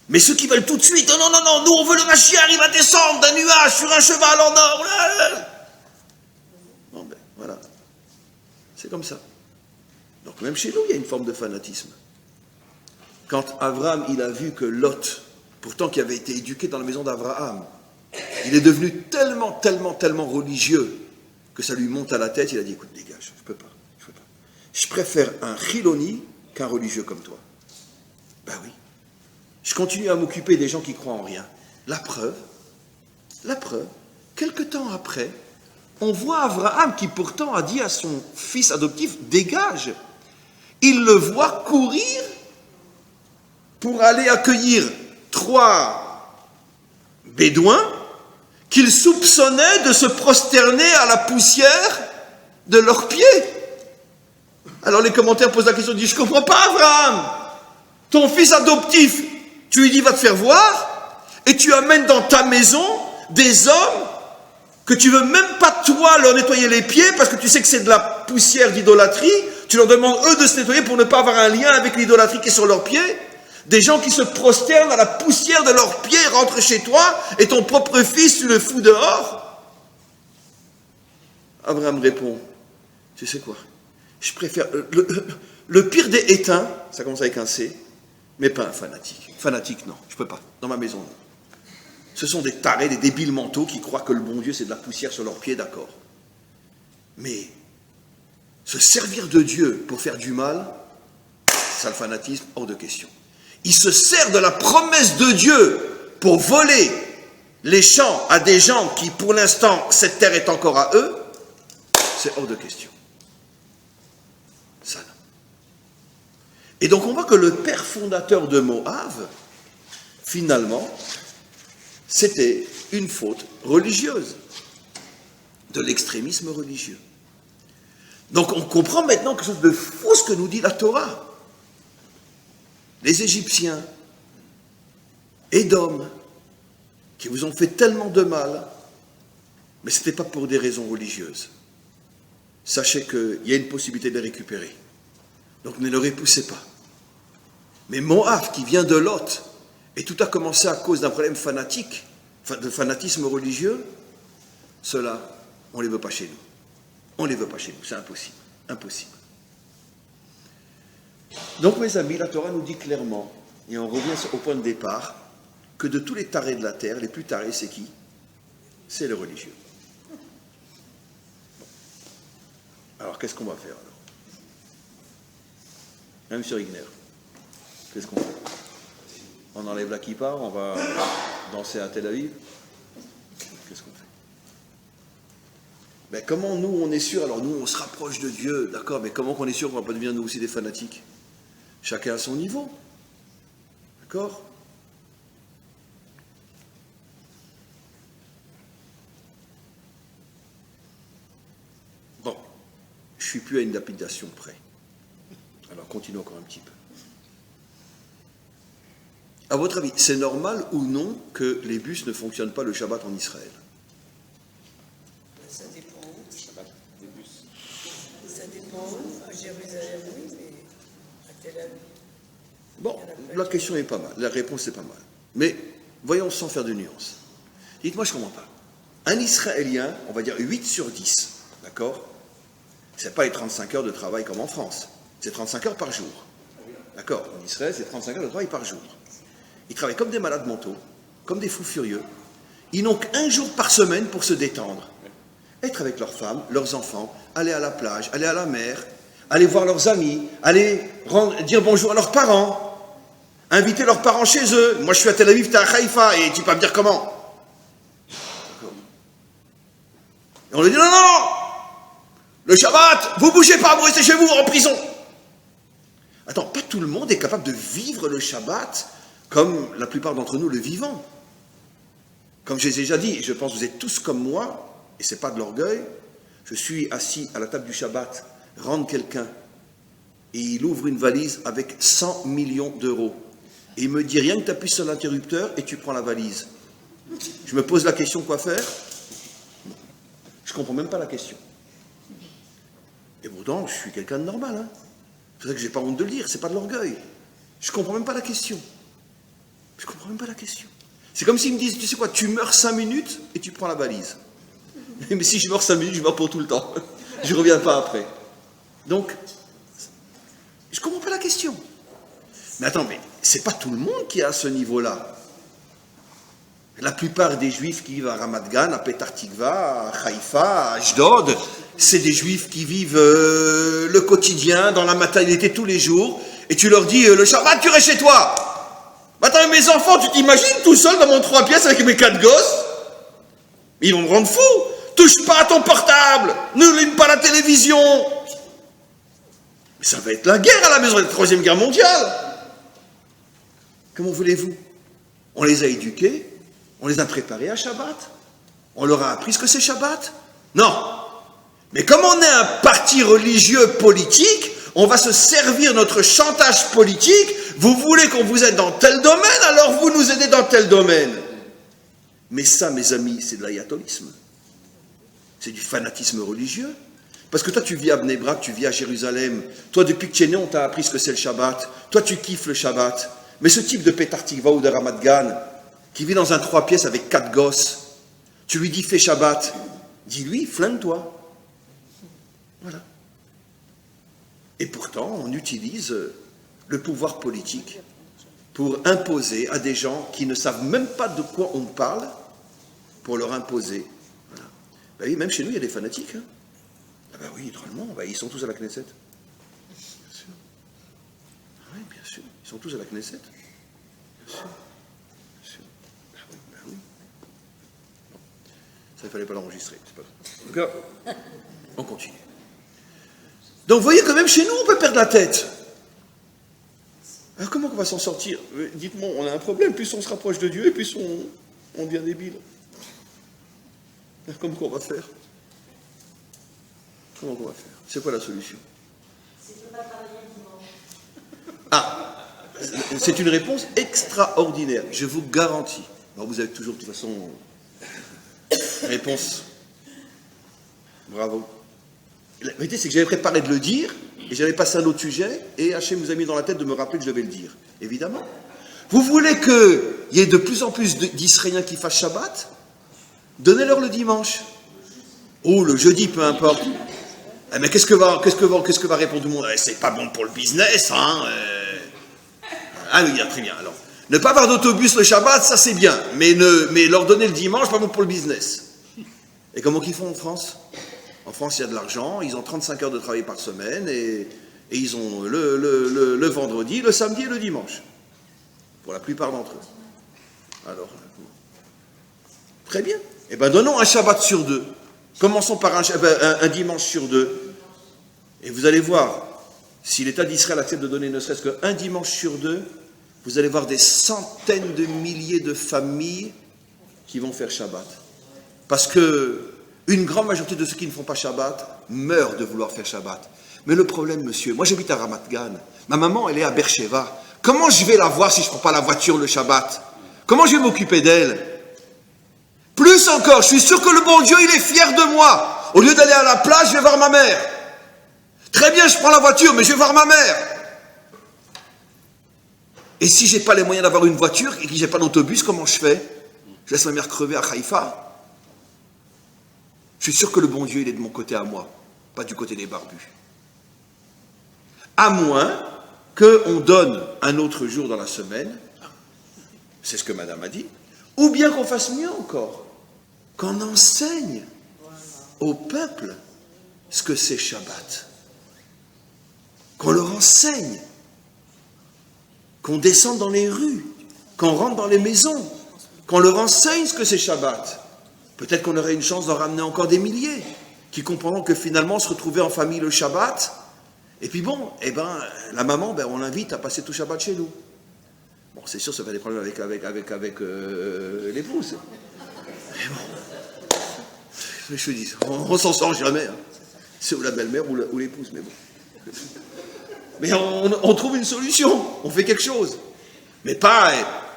Mais ceux qui veulent tout de suite, non, non, non, nous on veut le Mashiach, il va descendre d'un nuage sur un cheval en or. Bon, ben, voilà. C'est comme ça. Donc, même chez nous, il y a une forme de fanatisme. Quand Abraham, il a vu que Lot, pourtant qui avait été éduqué dans la maison d'Abraham, il est devenu tellement religieux que ça lui monte à la tête, il a dit, écoute, dégage, je peux pas. Je préfère un chiloni qu'un religieux comme toi. Ben oui. Je continue à m'occuper des gens qui croient en rien. La preuve, quelque temps après, on voit Abraham qui pourtant a dit à son fils adoptif, dégage. Il le voit courir pour aller accueillir 3 bédouins qu'il soupçonnait de se prosterner à la poussière de leurs pieds. Alors les commentaires posent la question, disent, je ne comprends pas Abraham, ton fils adoptif, tu lui dis va te faire voir, et tu amènes dans ta maison des hommes que tu veux même pas toi leur nettoyer les pieds parce que tu sais que c'est de la poussière d'idolâtrie, tu leur demandes eux de se nettoyer pour ne pas avoir un lien avec l'idolâtrie qui est sur leurs pieds. Des gens qui se prosternent à la poussière de leurs pieds rentrent chez toi et ton propre fils tu le fous dehors. Abraham répond, tu sais quoi, je préfère le pire des éteints, ça commence avec un C, mais pas un fanatique. Fanatique, non, je peux pas. Dans ma maison, non. Ce sont des tarés, des débiles mentaux qui croient que le bon Dieu, c'est de la poussière sur leurs pieds, d'accord. Mais se servir de Dieu pour faire du mal, c'est le fanatisme, hors de question. Il se sert de la promesse de Dieu pour voler les champs à des gens qui, pour l'instant, cette terre est encore à eux, c'est hors de question. Ça, non. Et donc on voit que le père fondateur de Moab, finalement, c'était une faute religieuse, de l'extrémisme religieux. Donc on comprend maintenant quelque chose de fou ce que nous dit la Torah. Les Égyptiens, Édom, qui vous ont fait tellement de mal, mais ce n'était pas pour des raisons religieuses. Sachez qu'il y a une possibilité de les récupérer. Donc ne le repoussez pas. Mais Moab, qui vient de Lot, et tout a commencé à cause d'un problème fanatique, de fanatisme religieux, ceux-là, on ne les veut pas chez nous. On ne les veut pas chez nous, c'est impossible. Impossible. Donc mes amis, la Torah nous dit clairement, et on revient au point de départ, que de tous les tarés de la terre, les plus tarés, c'est qui? C'est les religieux. Alors qu'est-ce qu'on va faire alors? Même sur Igner, qu'est-ce qu'on fait? On enlève la kippa, on va danser à Tel Aviv. Qu'est-ce qu'on fait? Ben comment nous on est sûr? Alors nous on se rapproche de Dieu, d'accord, mais comment qu'on est sûr qu'on ne va pas devenir nous aussi des fanatiques? Chacun à son niveau. D'accord? Bon, je ne suis plus à une lapidation près. continuons encore un petit peu. À votre avis, c'est normal ou non que les bus ne fonctionnent pas le Shabbat en Israël? Ça dépend où. Le Shabbat des bus. Ça dépend où. À Jérusalem, oui, mais à Tel Aviv. Bon, la question est pas mal, la réponse est pas mal. Mais voyons sans faire de nuances. Dites-moi, je ne comprends pas. Un Israélien, on va dire 8 sur 10, d'accord? C'est pas les 35 heures de travail comme en France. C'est 35 heures par jour. D'accord? En Israël, c'est 35 heures de travail par jour. Ils travaillent comme des malades mentaux, comme des fous furieux. Ils n'ont qu'un jour par semaine pour se détendre. Être avec leurs femmes, leurs enfants, aller à la plage, aller à la mer, aller voir leurs amis, aller dire bonjour à leurs parents, inviter leurs parents chez eux. Moi, je suis à Tel Aviv, tu es à Haïfa, et tu peux me dire comment? D'accord. Et on lui dit non, non, le Shabbat, vous bougez pas, vous restez chez vous, en prison. Attends, pas tout le monde est capable de vivre le Shabbat comme la plupart d'entre nous le vivons. Comme je les ai déjà dit, et je pense que vous êtes tous comme moi, et ce n'est pas de l'orgueil, je suis assis à la table du Shabbat, rentre quelqu'un, et il ouvre une valise avec 100 millions d'euros. Et il me dit rien que tu appuies sur l'interrupteur et tu prends la valise. Je me pose la question, quoi faire? Je ne comprends même pas la question. Et pourtant, je suis quelqu'un de normal. Hein. C'est pour ça que je n'ai pas honte de le dire, ce n'est pas de l'orgueil. Je ne comprends même pas la question. Je ne comprends même pas la question. C'est comme s'ils me disent, tu sais quoi, tu meurs 5 minutes et tu prends la valise. Mais si je meurs 5 minutes, je meurs pour tout le temps. Je ne reviens pas après. Donc, je ne comprends pas la question. Mais attends, mais c'est pas tout le monde qui est à ce niveau-là. La plupart des juifs qui vivent à Ramat Gan, à Petar Tikva, à Haïfa, à Ashdod, c'est des juifs qui vivent le quotidien, dans la matérialité tous les jours, et tu leur dis, le Shabbat, tu restes chez toi. Attends, mes enfants, tu t'imagines tout seul dans mon 3 pièces avec mes 4 gosses? Ils vont me rendre fou. Touche pas à ton portable, n'allume pas la télévision. Mais ça va être la guerre à la maison, la 3e guerre mondiale. Comment voulez-vous? On les a éduqués, on les a préparés à Shabbat, on leur a appris ce que c'est Shabbat. Non. Mais comme on est un parti religieux politique, on va se servir notre chantage politique. Vous voulez qu'on vous aide dans tel domaine, alors vous nous aidez dans tel domaine. Mais ça, mes amis, c'est de l'ayatolisme. C'est du fanatisme religieux. Parce que toi, tu vis à Bnei Brak, tu vis à Jérusalem. Toi, depuis que tu es né, on t'a appris ce que c'est le Shabbat. Toi, tu kiffes le Shabbat. Mais ce type de Petar Tikva ou de Ramat Gan, qui vit dans un 3 pièces avec 4 gosses, tu lui dis fais Shabbat. Dis-lui, flingue-toi. Voilà. Et pourtant, on utilise le pouvoir politique pour imposer à des gens qui ne savent même pas de quoi on parle, pour leur imposer. Voilà. Ben oui, même chez nous, il y a des fanatiques. Hein. Ah ben oui, drôlement, ben ils sont tous à la Knesset. Bien sûr. Ah oui, bien sûr. Ils sont tous à la Knesset. Bien sûr. Bien sûr. Ben oui. Bon. Ça, il ne fallait pas l'enregistrer. C'est pas grave. En tout cas, on continue. Donc, vous voyez, quand même, chez nous, on peut perdre la tête. Alors, comment on va s'en sortir? Dites-moi, on a un problème. Plus on se rapproche de Dieu, et plus on devient débile. Alors, comment on va faire? Comment on va faire? C'est quoi la solution? Ah, c'est une réponse extraordinaire, je vous garantis. Alors, vous avez toujours, de toute façon, réponse. Bravo. La vérité, c'est que j'avais préparé de le dire, et j'avais passé à un autre sujet, et Hachem vous a mis dans la tête de me rappeler que je devais le dire. Évidemment. Vous voulez qu'il y ait de plus en plus d'Israéliens qui fassent Shabbat? Donnez-leur le dimanche. Ou le jeudi, peu importe. Mais qu'est-ce que va répondre tout le monde? C'est pas bon pour le business, hein. Ah oui, très bien. Alors, ne pas avoir d'autobus le Shabbat, ça c'est bien. Mais leur donner le dimanche, pas bon pour le business. Et comment qu'ils font en France? En France, il y a de l'argent, ils ont 35 heures de travail par semaine, et ils ont le vendredi, le samedi et le dimanche. Pour la plupart d'entre eux. Alors, très bien. Eh bien, donnons un Shabbat sur 2. Commençons par un dimanche sur 2. Et vous allez voir, si l'État d'Israël accepte de donner ne serait-ce qu'un dimanche sur 2, vous allez voir des centaines de milliers de familles qui vont faire Shabbat. Parce que une grande majorité de ceux qui ne font pas Shabbat meurent de vouloir faire Shabbat. Mais le problème, monsieur, moi j'habite à Ramat Gan. Ma maman, elle est à Beersheva. Comment je vais la voir si je ne prends pas la voiture le Shabbat? Comment je vais m'occuper d'elle? Plus encore, je suis sûr que le bon Dieu, il est fier de moi. Au lieu d'aller à la plage, je vais voir ma mère. Très bien, je prends la voiture, mais je vais voir ma mère. Et si je n'ai pas les moyens d'avoir une voiture et que je n'ai pas d'autobus, comment je fais? Je laisse ma mère crever à Haïfa. Je suis sûr que le bon Dieu, il est de mon côté à moi, pas du côté des barbus. À moins qu'on donne un autre jour dans la semaine, c'est ce que madame a dit, ou bien qu'on fasse mieux encore, qu'on enseigne au peuple ce que c'est Shabbat. Qu'on leur enseigne, qu'on descende dans les rues, qu'on rentre dans les maisons, qu'on leur enseigne ce que c'est Shabbat. Peut-être qu'on aurait une chance d'en ramener encore des milliers, qui comprendront que finalement se retrouver en famille le Shabbat, et puis bon, la maman, on l'invite à passer tout Shabbat chez nous. Bon, c'est sûr, ça fait des problèmes avec l'épouse. Mais bon, je dis, on s'en sort jamais. Hein. C'est ou la belle-mère ou l'épouse, mais bon. Mais on trouve une solution, on fait quelque chose. Mais pas,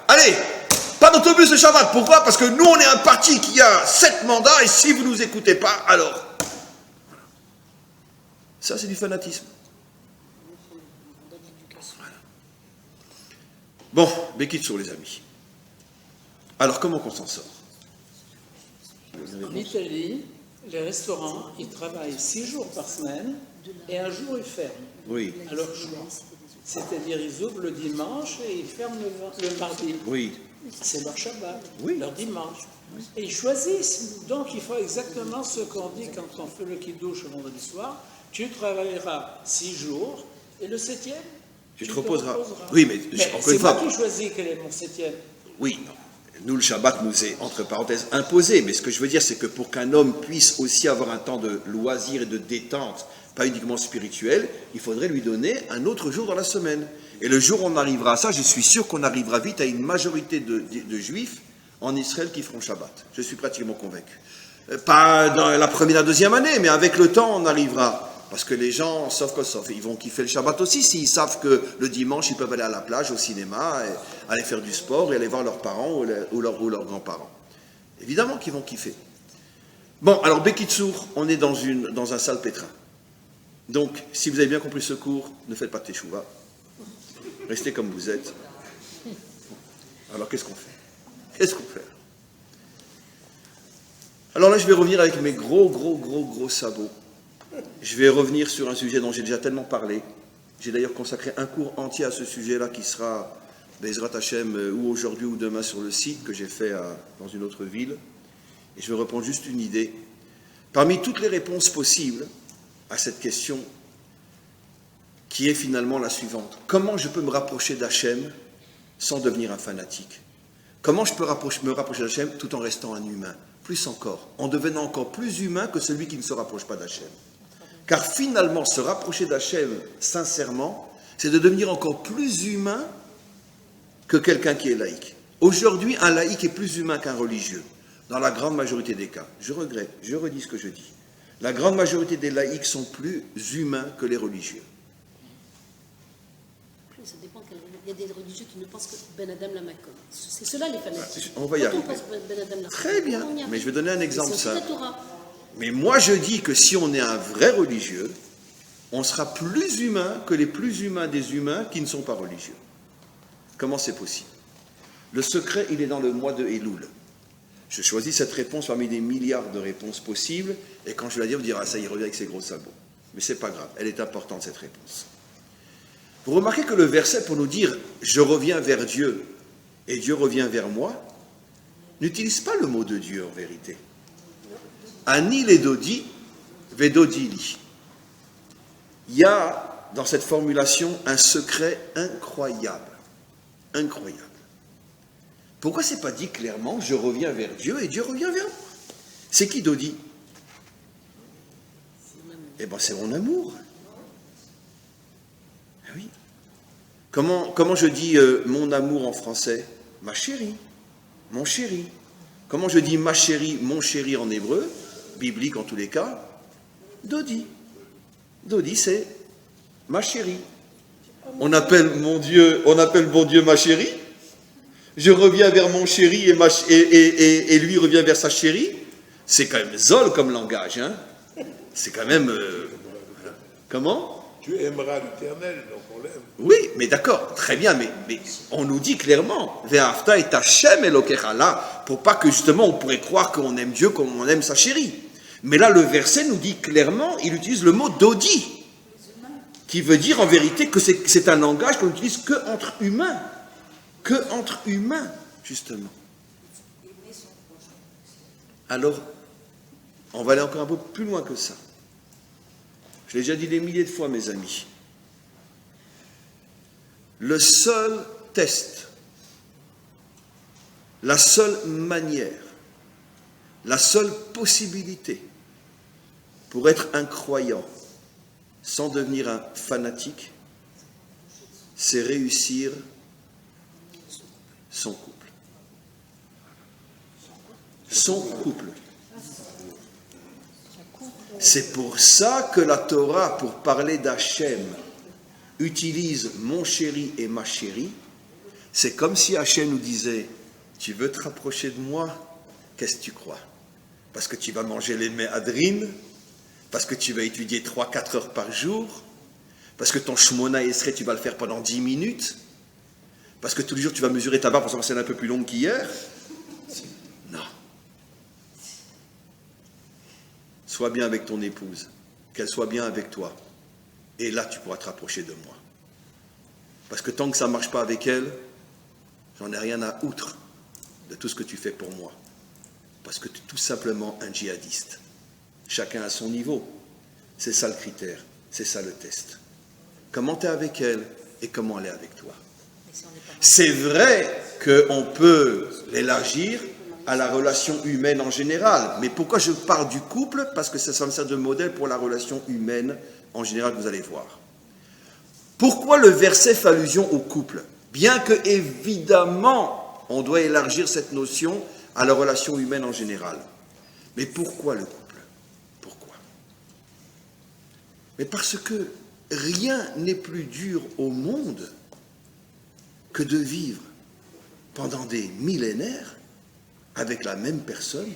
allez, pas d'autobus le Shabbat. Pourquoi? Parce que nous, on est un parti qui a 7 mandats, et si vous ne nous écoutez pas, alors. Ça, c'est du fanatisme. Voilà. Bon, Bekitsour, les amis. Alors, comment qu'on s'en sort? En Italie, les restaurants, ils travaillent 6 jours par semaine et un jour ils ferment. Oui. À leur choix. C'est-à-dire ils ouvrent le dimanche et ils ferment le mardi. Oui. C'est leur Shabbat, Oui. leur dimanche. Et ils choisissent. Donc il faut exactement ce qu'on dit quand on fait le kiddush le vendredi soir. Tu travailleras 6 jours et le 7e, Tu te reposeras. Oui, mais encore une c'est fois. moi qui choisis quel est mon 7e. Oui, non. Nous, le Shabbat nous est, entre parenthèses, imposé. Mais ce que je veux dire, c'est que pour qu'un homme puisse aussi avoir un temps de loisir et de détente, pas uniquement spirituel, il faudrait lui donner un autre jour dans la semaine. Et le jour où on arrivera à ça, je suis sûr qu'on arrivera vite à une majorité de Juifs en Israël qui feront Shabbat. Je suis pratiquement convaincu. Pas dans la première, la deuxième année, mais avec le temps, on arrivera. Parce que les gens, sauf que sauf, ils vont kiffer le Shabbat aussi s'ils savent que le dimanche, ils peuvent aller à la plage, au cinéma, et aller faire du sport et aller voir leurs parents ou leurs grands-parents. Évidemment qu'ils vont kiffer. Bon, alors Bekitsour, on est dans un salpêtrin. Donc, si vous avez bien compris ce cours, ne faites pas de teshuva. Restez comme vous êtes. Alors, qu'est-ce qu'on fait? Qu'est-ce qu'on fait? Alors là, je vais revenir avec mes gros sabots. Je vais revenir sur un sujet dont j'ai déjà tellement parlé. J'ai d'ailleurs consacré un cours entier à ce sujet-là qui sera, Bezrat Hashem, ou aujourd'hui ou demain sur le site que j'ai fait dans une autre ville. Et je vais reprendre juste une idée. Parmi toutes les réponses possibles à cette question, qui est finalement la suivante. Comment je peux me rapprocher d'Hachem sans devenir un fanatique? Comment je peux me rapprocher d'Hachem tout en restant un humain? Plus encore, en devenant encore plus humain que celui qui ne se rapproche pas d'Hachem. Car finalement, se rapprocher d'Hachem sincèrement, c'est de devenir encore plus humain que quelqu'un qui est laïque. Aujourd'hui, un laïque est plus humain qu'un religieux, dans la grande majorité des cas. Je regrette, je redis ce que je dis. La grande majorité des laïcs sont plus humains que les religieux. Ça dépend. Il y a des religieux qui ne pensent que Ben Adam la Makom. C'est cela les fanatiques. On va y arriver. Très bien, mais je vais donner un exemple simple. Mais moi je dis que si on est un vrai religieux, on sera plus humain que les plus humains des humains qui ne sont pas religieux. Comment c'est possible? Le secret, il est dans le mois de Elul. Je choisis cette réponse parmi des milliards de réponses possibles, et quand je vais la dire, vous direz, ah ça y revient avec ses gros sabots. Mais c'est pas grave, elle est importante cette réponse. Vous remarquez que le verset pour nous dire « je reviens vers Dieu et Dieu revient vers moi » n'utilise pas le mot de Dieu en vérité. Ani ledodi vedodi li. Il y a dans cette formulation un secret incroyable. Incroyable. Pourquoi c'est pas dit clairement « je reviens vers Dieu et Dieu revient vers moi » C'est qui Dodi? Eh bien c'est mon amour. Oui. Comment je dis mon amour en français? Ma chérie, mon chéri. Comment je dis ma chérie, mon chéri en hébreu, biblique en tous les cas? Dodi. Dodi, c'est ma chérie. On appelle bon Dieu ma chérie. Je reviens vers mon chéri et lui revient vers sa chérie. C'est quand même zol comme langage, hein. C'est quand même... Comment ? Tu aimeras l'Éternel, donc on l'aime. Oui, mais d'accord, très bien, mais on nous dit clairement, Ve'afta et Hashem Elokecha, là, pour pas que justement on pourrait croire qu'on aime Dieu comme on aime sa chérie. Mais là, le verset nous dit clairement, il utilise le mot Dodi, qui veut dire en vérité que c'est un langage qu'on n'utilise que entre humains. Que entre humains, justement. Alors, on va aller encore un peu plus loin que ça. Je l'ai déjà dit des milliers de fois, mes amis. Le seul test, la seule manière, la seule possibilité pour être un croyant sans devenir un fanatique, c'est réussir son couple. Son couple. C'est pour ça que la Torah, pour parler d'Hachem, utilise mon chéri et ma chérie. C'est comme si Hachem nous disait, tu veux te rapprocher de moi, qu'est-ce que tu crois? Parce que tu vas manger les méhadrines, parce que tu vas étudier 3-4 heures par jour, parce que ton shmona esrei, tu vas le faire pendant 10 minutes, parce que tous les jours tu vas mesurer ta barre pour savoir si elle est un peu plus longue qu'hier. Non. Sois bien avec ton épouse, qu'elle soit bien avec toi. Et là, tu pourras te rapprocher de moi. Parce que tant que ça ne marche pas avec elle, j'en ai rien à outre de tout ce que tu fais pour moi. Parce que tu es tout simplement un djihadiste. Chacun à son niveau. C'est ça le critère, c'est ça le test. Comment tu es avec elle et comment elle est avec toi. C'est vrai qu'on peut l'élargir à la relation humaine en général. Mais pourquoi je parle du couple? Parce que ça me sert de modèle pour la relation humaine en général, vous allez voir. Pourquoi le verset fait allusion au couple? Bien que, évidemment, on doit élargir cette notion à la relation humaine en général. Mais pourquoi le couple? Pourquoi? Mais parce que rien n'est plus dur au monde que de vivre pendant des millénaires avec la même personne,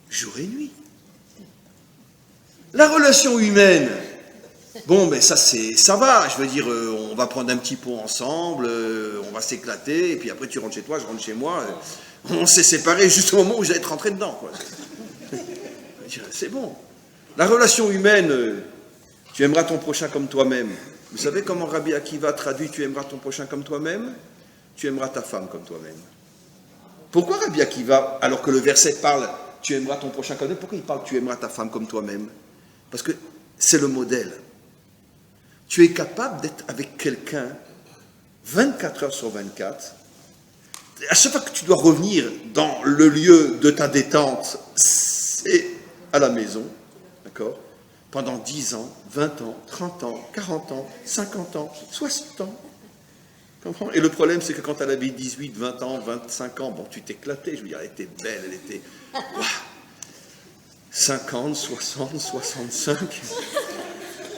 jour et nuit. La relation humaine, bon, mais ça va, je veux dire, on va prendre un petit pot ensemble, on va s'éclater, et puis après tu rentres chez toi, je rentre chez moi, on s'est séparés juste au moment où j'allais être rentré dedans, quoi. C'est bon. La relation humaine, tu aimeras ton prochain comme toi-même. Vous savez comment Rabbi Akiva traduit « tu aimeras ton prochain comme toi-même » ? Tu aimeras ta femme comme toi-même. Pourquoi Rabbi Akiva, alors que le verset parle « tu aimeras ton prochain comme toi-même », pourquoi il parle « tu aimeras ta femme comme toi-même » ? Parce que c'est le modèle. Tu es capable d'être avec quelqu'un 24 heures sur 24. À chaque fois que tu dois revenir dans le lieu de ta détente, c'est à la maison, d'accord ? Pendant 10 ans, 20 ans, 30 ans, 40 ans, 50 ans, 60 ans. Comprends ? Et le problème, c'est que quand elle avait 18, 20 ans, 25 ans, bon, tu t'éclatais, je veux dire, elle était belle, elle était... Wow, 50, 60, 65,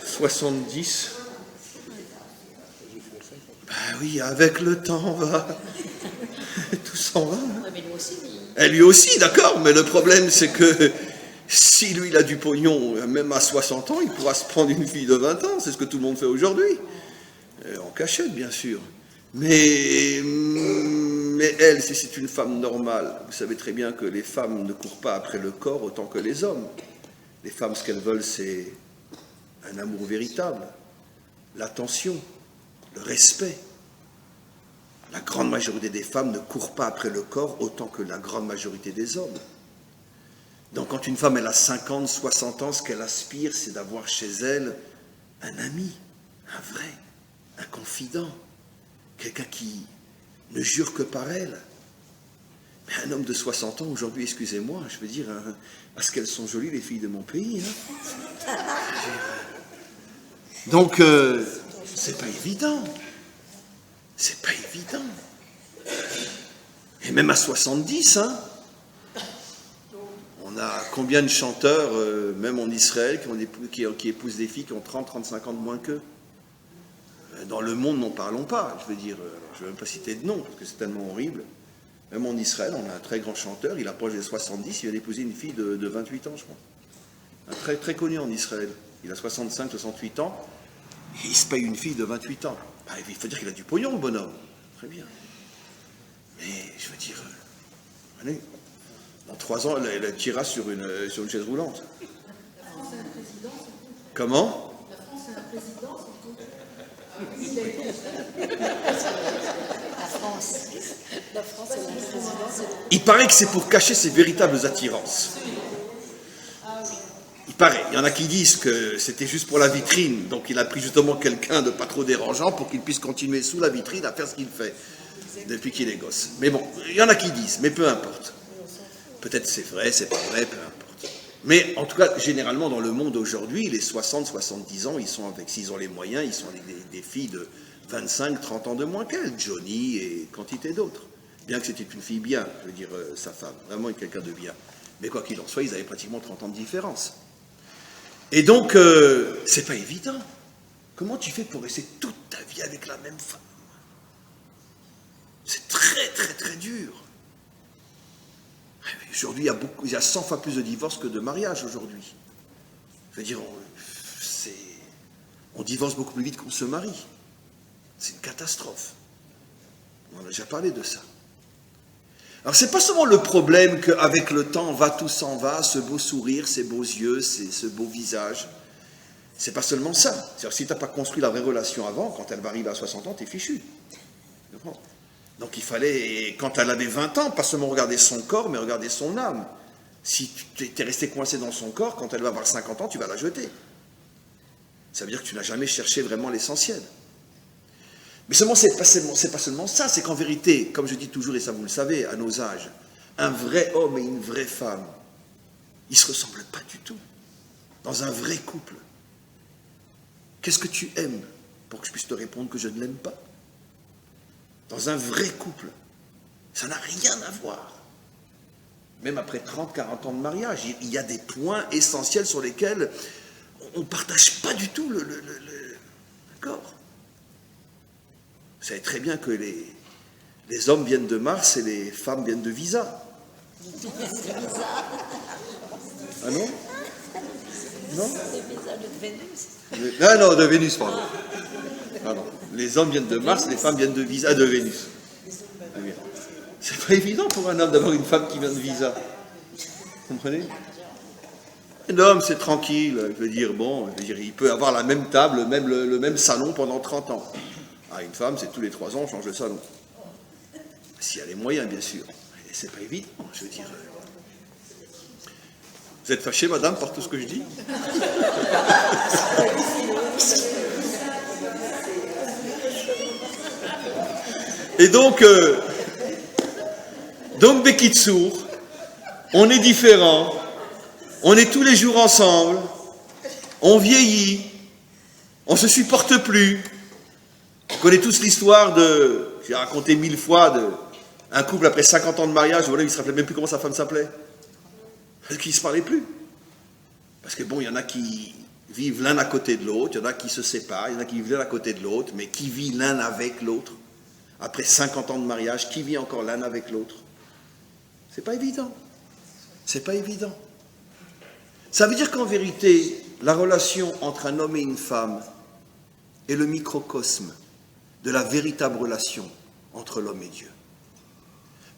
70. Ben oui, avec le temps, va. Tout s'en va. Hein. Mais lui aussi. Et lui aussi, d'accord, mais le problème, c'est que si lui, il a du pognon, même à 60 ans, il pourra se prendre une fille de 20 ans. C'est ce que tout le monde fait aujourd'hui. En cachette, bien sûr. Mais elle, si c'est une femme normale, vous savez très bien que les femmes ne courent pas après le corps autant que les hommes. Les femmes, ce qu'elles veulent, c'est un amour véritable, l'attention, le respect. La grande majorité des femmes ne courent pas après le corps autant que la grande majorité des hommes. Donc quand une femme elle a 50, 60 ans, ce qu'elle aspire, c'est d'avoir chez elle un ami, un vrai, un confident, quelqu'un qui ne jure que par elle. Mais un homme de 60 ans, aujourd'hui, excusez-moi, je veux dire, hein, parce qu'elles sont jolies, les filles de mon pays. Hein. Donc, c'est pas évident. C'est pas évident. Et même à 70, hein, On a combien de chanteurs, même en Israël, qui épousent des filles qui ont 30-35 ans de moins qu'eux? Dans le monde, n'en parlons pas. Je veux dire, je ne vais même pas citer de nom, parce que c'est tellement horrible. Même en Israël, on a un très grand chanteur, il approche des 70, il vient d'épouser une fille de 28 ans, je crois. Un très, très connu en Israël. Il a 65-68 ans, et il se paye une fille de 28 ans. Bah, il faut dire qu'il a du pognon, le bonhomme. Très bien. Mais, je veux dire, allez, dans 3 ans, elle tirera sur une chaise roulante. Comment? La France a un président, La France a un président. Il paraît que c'est pour cacher ses véritables attirances. Il paraît. Il y en a qui disent que c'était juste pour la vitrine, donc il a pris justement quelqu'un de pas trop dérangeant pour qu'il puisse continuer sous la vitrine à faire ce qu'il fait depuis qu'il est gosse. Mais bon, il y en a qui disent, mais peu importe. Peut-être c'est vrai, c'est pas vrai, peu importe. Mais en tout cas, généralement dans le monde aujourd'hui, les 60-70 ans, ils sont avec, s'ils ont les moyens, ils sont avec des filles de 25-30 ans de moins qu'elle, Johnny et quantité d'autres. Bien que c'était une fille bien, je veux dire, sa femme, vraiment quelqu'un de bien. Mais quoi qu'il en soit, ils avaient pratiquement 30 ans de différence. Et donc, c'est pas évident. Comment tu fais pour rester toute ta vie avec la même femme? C'est très, très, très dur. Aujourd'hui, il y a 100 fois plus de divorces que de mariages aujourd'hui. Je veux dire, on divorce beaucoup plus vite qu'on se marie. C'est une catastrophe. On a déjà parlé de ça. Alors, c'est pas seulement le problème qu'avec le temps, tout s'en va, ce beau sourire, ces beaux yeux, ce beau visage. C'est pas seulement ça. C'est-à-dire, si tu n'as pas construit la vraie relation avant, quand elle va arriver à 60 ans, tu es fichu. Donc, il fallait, quand elle avait 20 ans, pas seulement regarder son corps, mais regarder son âme. Si tu es resté coincé dans son corps, quand elle va avoir 50 ans, tu vas la jeter. Ça veut dire que tu n'as jamais cherché vraiment l'essentiel. Mais seulement, c'est pas seulement ça, c'est qu'en vérité, comme je dis toujours, et ça vous le savez, à nos âges, un vrai homme et une vraie femme, ils ne se ressemblent pas du tout. Dans un vrai couple. Qu'est-ce que tu aimes pour que je puisse te répondre que je ne l'aime pas? Dans un vrai couple, ça n'a rien à voir. Même après 30-40 ans de mariage, il y a des points essentiels sur lesquels on ne partage pas du tout le corps. Vous savez très bien que les hommes viennent de Mars et les femmes viennent de Visa. Ah non? Non? Non, de Vénus, pardon. Les hommes viennent de Mars, les femmes viennent de Visa, de Vénus. C'est pas évident pour un homme d'avoir une femme qui vient de Visa. Vous comprenez? Un homme, c'est tranquille. Je veux dire, il peut avoir la même table, le même salon pendant 30 ans. Ah, une femme, c'est tous les 3 ans, on change de salon. S'il y a les moyens, bien sûr. Et c'est pas évident, je veux dire. Vous êtes fâchée, madame, par tout ce que je dis? Et donc Bekitsour, on est différents, on est tous les jours ensemble, on vieillit, on se supporte plus. On connaît tous l'histoire j'ai raconté 1000 fois, un couple après 50 ans de mariage, voilà, il ne se rappelait même plus comment sa femme s'appelait. Parce qu'ils ne se parlaient plus. Parce que bon, il y en a qui vivent l'un à côté de l'autre, il y en a qui se séparent, il y en a qui vivent l'un à côté de l'autre, mais qui vit l'un avec l'autre? Après 50 ans de mariage, qui vit encore l'un avec l'autre? C'est pas évident. C'est pas évident. Ça veut dire qu'en vérité, la relation entre un homme et une femme est le microcosme de la véritable relation entre l'homme et Dieu.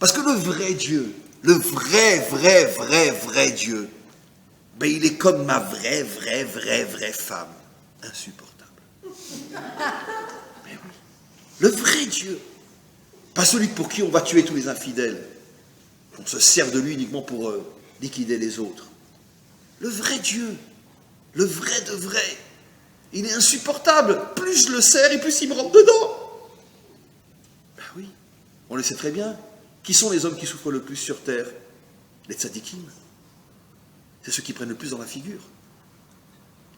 Parce que le vrai Dieu, le vrai Dieu, ben il est comme ma vraie femme, insupportable. Mais oui. Le vrai Dieu, pas celui pour qui on va tuer tous les infidèles, on se sert de lui uniquement pour liquider les autres. Le vrai Dieu, le vrai de vrai, il est insupportable. Plus je le sers et plus il me rentre dedans. Ben oui, on le sait très bien. Qui sont les hommes qui souffrent le plus sur terre? Les tzadikim. C'est ceux qui prennent le plus dans la figure.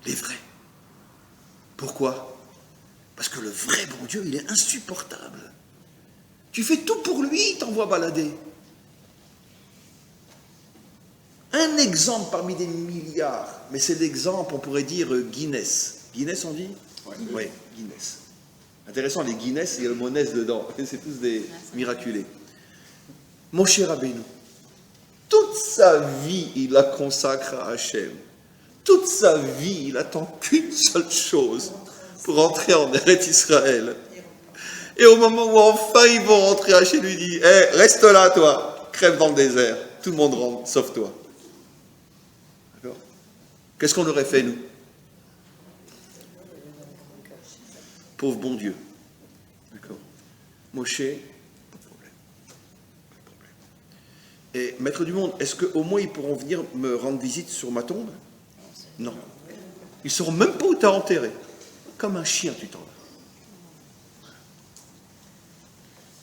Les vrais. Pourquoi? Parce que le vrai bon Dieu, il est insupportable. Tu fais tout pour lui, il t'envoie balader. Un exemple parmi des milliards, mais c'est l'exemple, on pourrait dire Guinness. Guinness, on dit? Oui, Guinness. Intéressant, les Guinness, il y a le mot Ness dedans. C'est tous des miraculés. Moshe Rabbeinu, toute sa vie, il la consacre à Hachem. Toute sa vie, il attend qu'une seule chose pour entrer en Eretz Israël. Et au moment où enfin ils vont rentrer, Hachem lui dit, reste là, toi, crève dans le désert. Tout le monde rentre, sauf toi. D'accord? Qu'est-ce qu'on aurait fait, nous? Pauvre bon Dieu. D'accord? Moshe, pas de problème. Et maître du monde, est-ce qu'au moins ils pourront venir me rendre visite sur ma tombe? Non. Ils ne sauront même pas où t'as enterré. Comme un chien, tu t'en vas.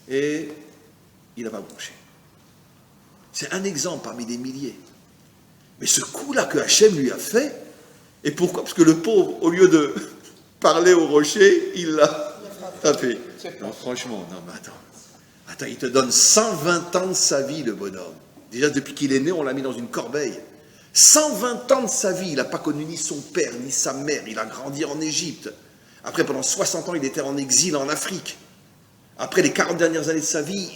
Et il n'a pas bronché. C'est un exemple parmi des milliers. Mais ce coup-là que Hachem lui a fait, et pourquoi? Parce que le pauvre, au lieu de parler au rocher, il l'a tapé. Non, franchement, non, mais attends, il te donne 120 ans de sa vie, le bonhomme. Déjà, depuis qu'il est né, on l'a mis dans une corbeille. 120 ans de sa vie, il n'a pas connu ni son père, ni sa mère, il a grandi en Égypte. Après, pendant 60 ans, il était en exil en Afrique. Après les 40 dernières années de sa vie,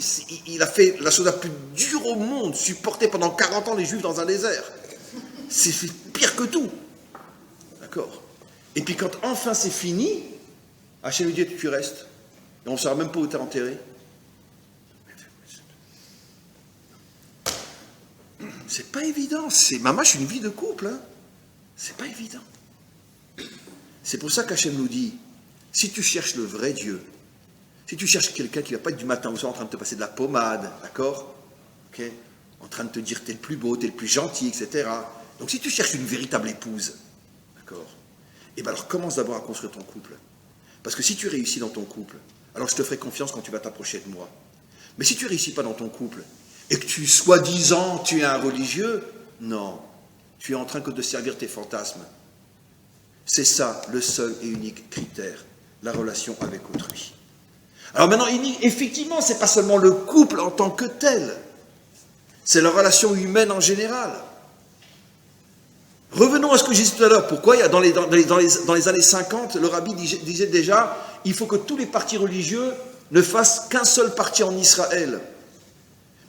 il a fait la chose la plus dure au monde, supporter pendant 40 ans les Juifs dans un désert. C'est pire que tout. D'accord? Et puis quand enfin c'est fini, Hachem lui dit, tu restes. Et on ne saura même pas où tu es enterré. C'est pas évident. C'est mamache une vie de couple. Hein. C'est pas évident. C'est pour ça qu'Hachem nous dit, si tu cherches le vrai Dieu, si tu cherches quelqu'un qui ne va pas être du matin au soir en train de te passer de la pommade, d'accord, okay, en train de te dire t'es le plus beau, t'es le plus gentil, etc. Donc si tu cherches une véritable épouse, d'accord, et bien alors commence d'abord à construire ton couple. Parce que si tu réussis dans ton couple, alors je te ferai confiance quand tu vas t'approcher de moi. Mais si tu ne réussis pas dans ton couple, et que tu, soi-disant, tu es un religieux, non, tu es en train que de servir tes fantasmes. C'est ça le seul et unique critère, la relation avec autrui. Alors maintenant, effectivement, ce n'est pas seulement le couple en tant que tel, c'est la relation humaine en général. Revenons à ce que j'ai dit tout à l'heure. Pourquoi dans les années 50, le rabbi disait déjà, il faut que tous les partis religieux ne fassent qu'un seul parti en Israël.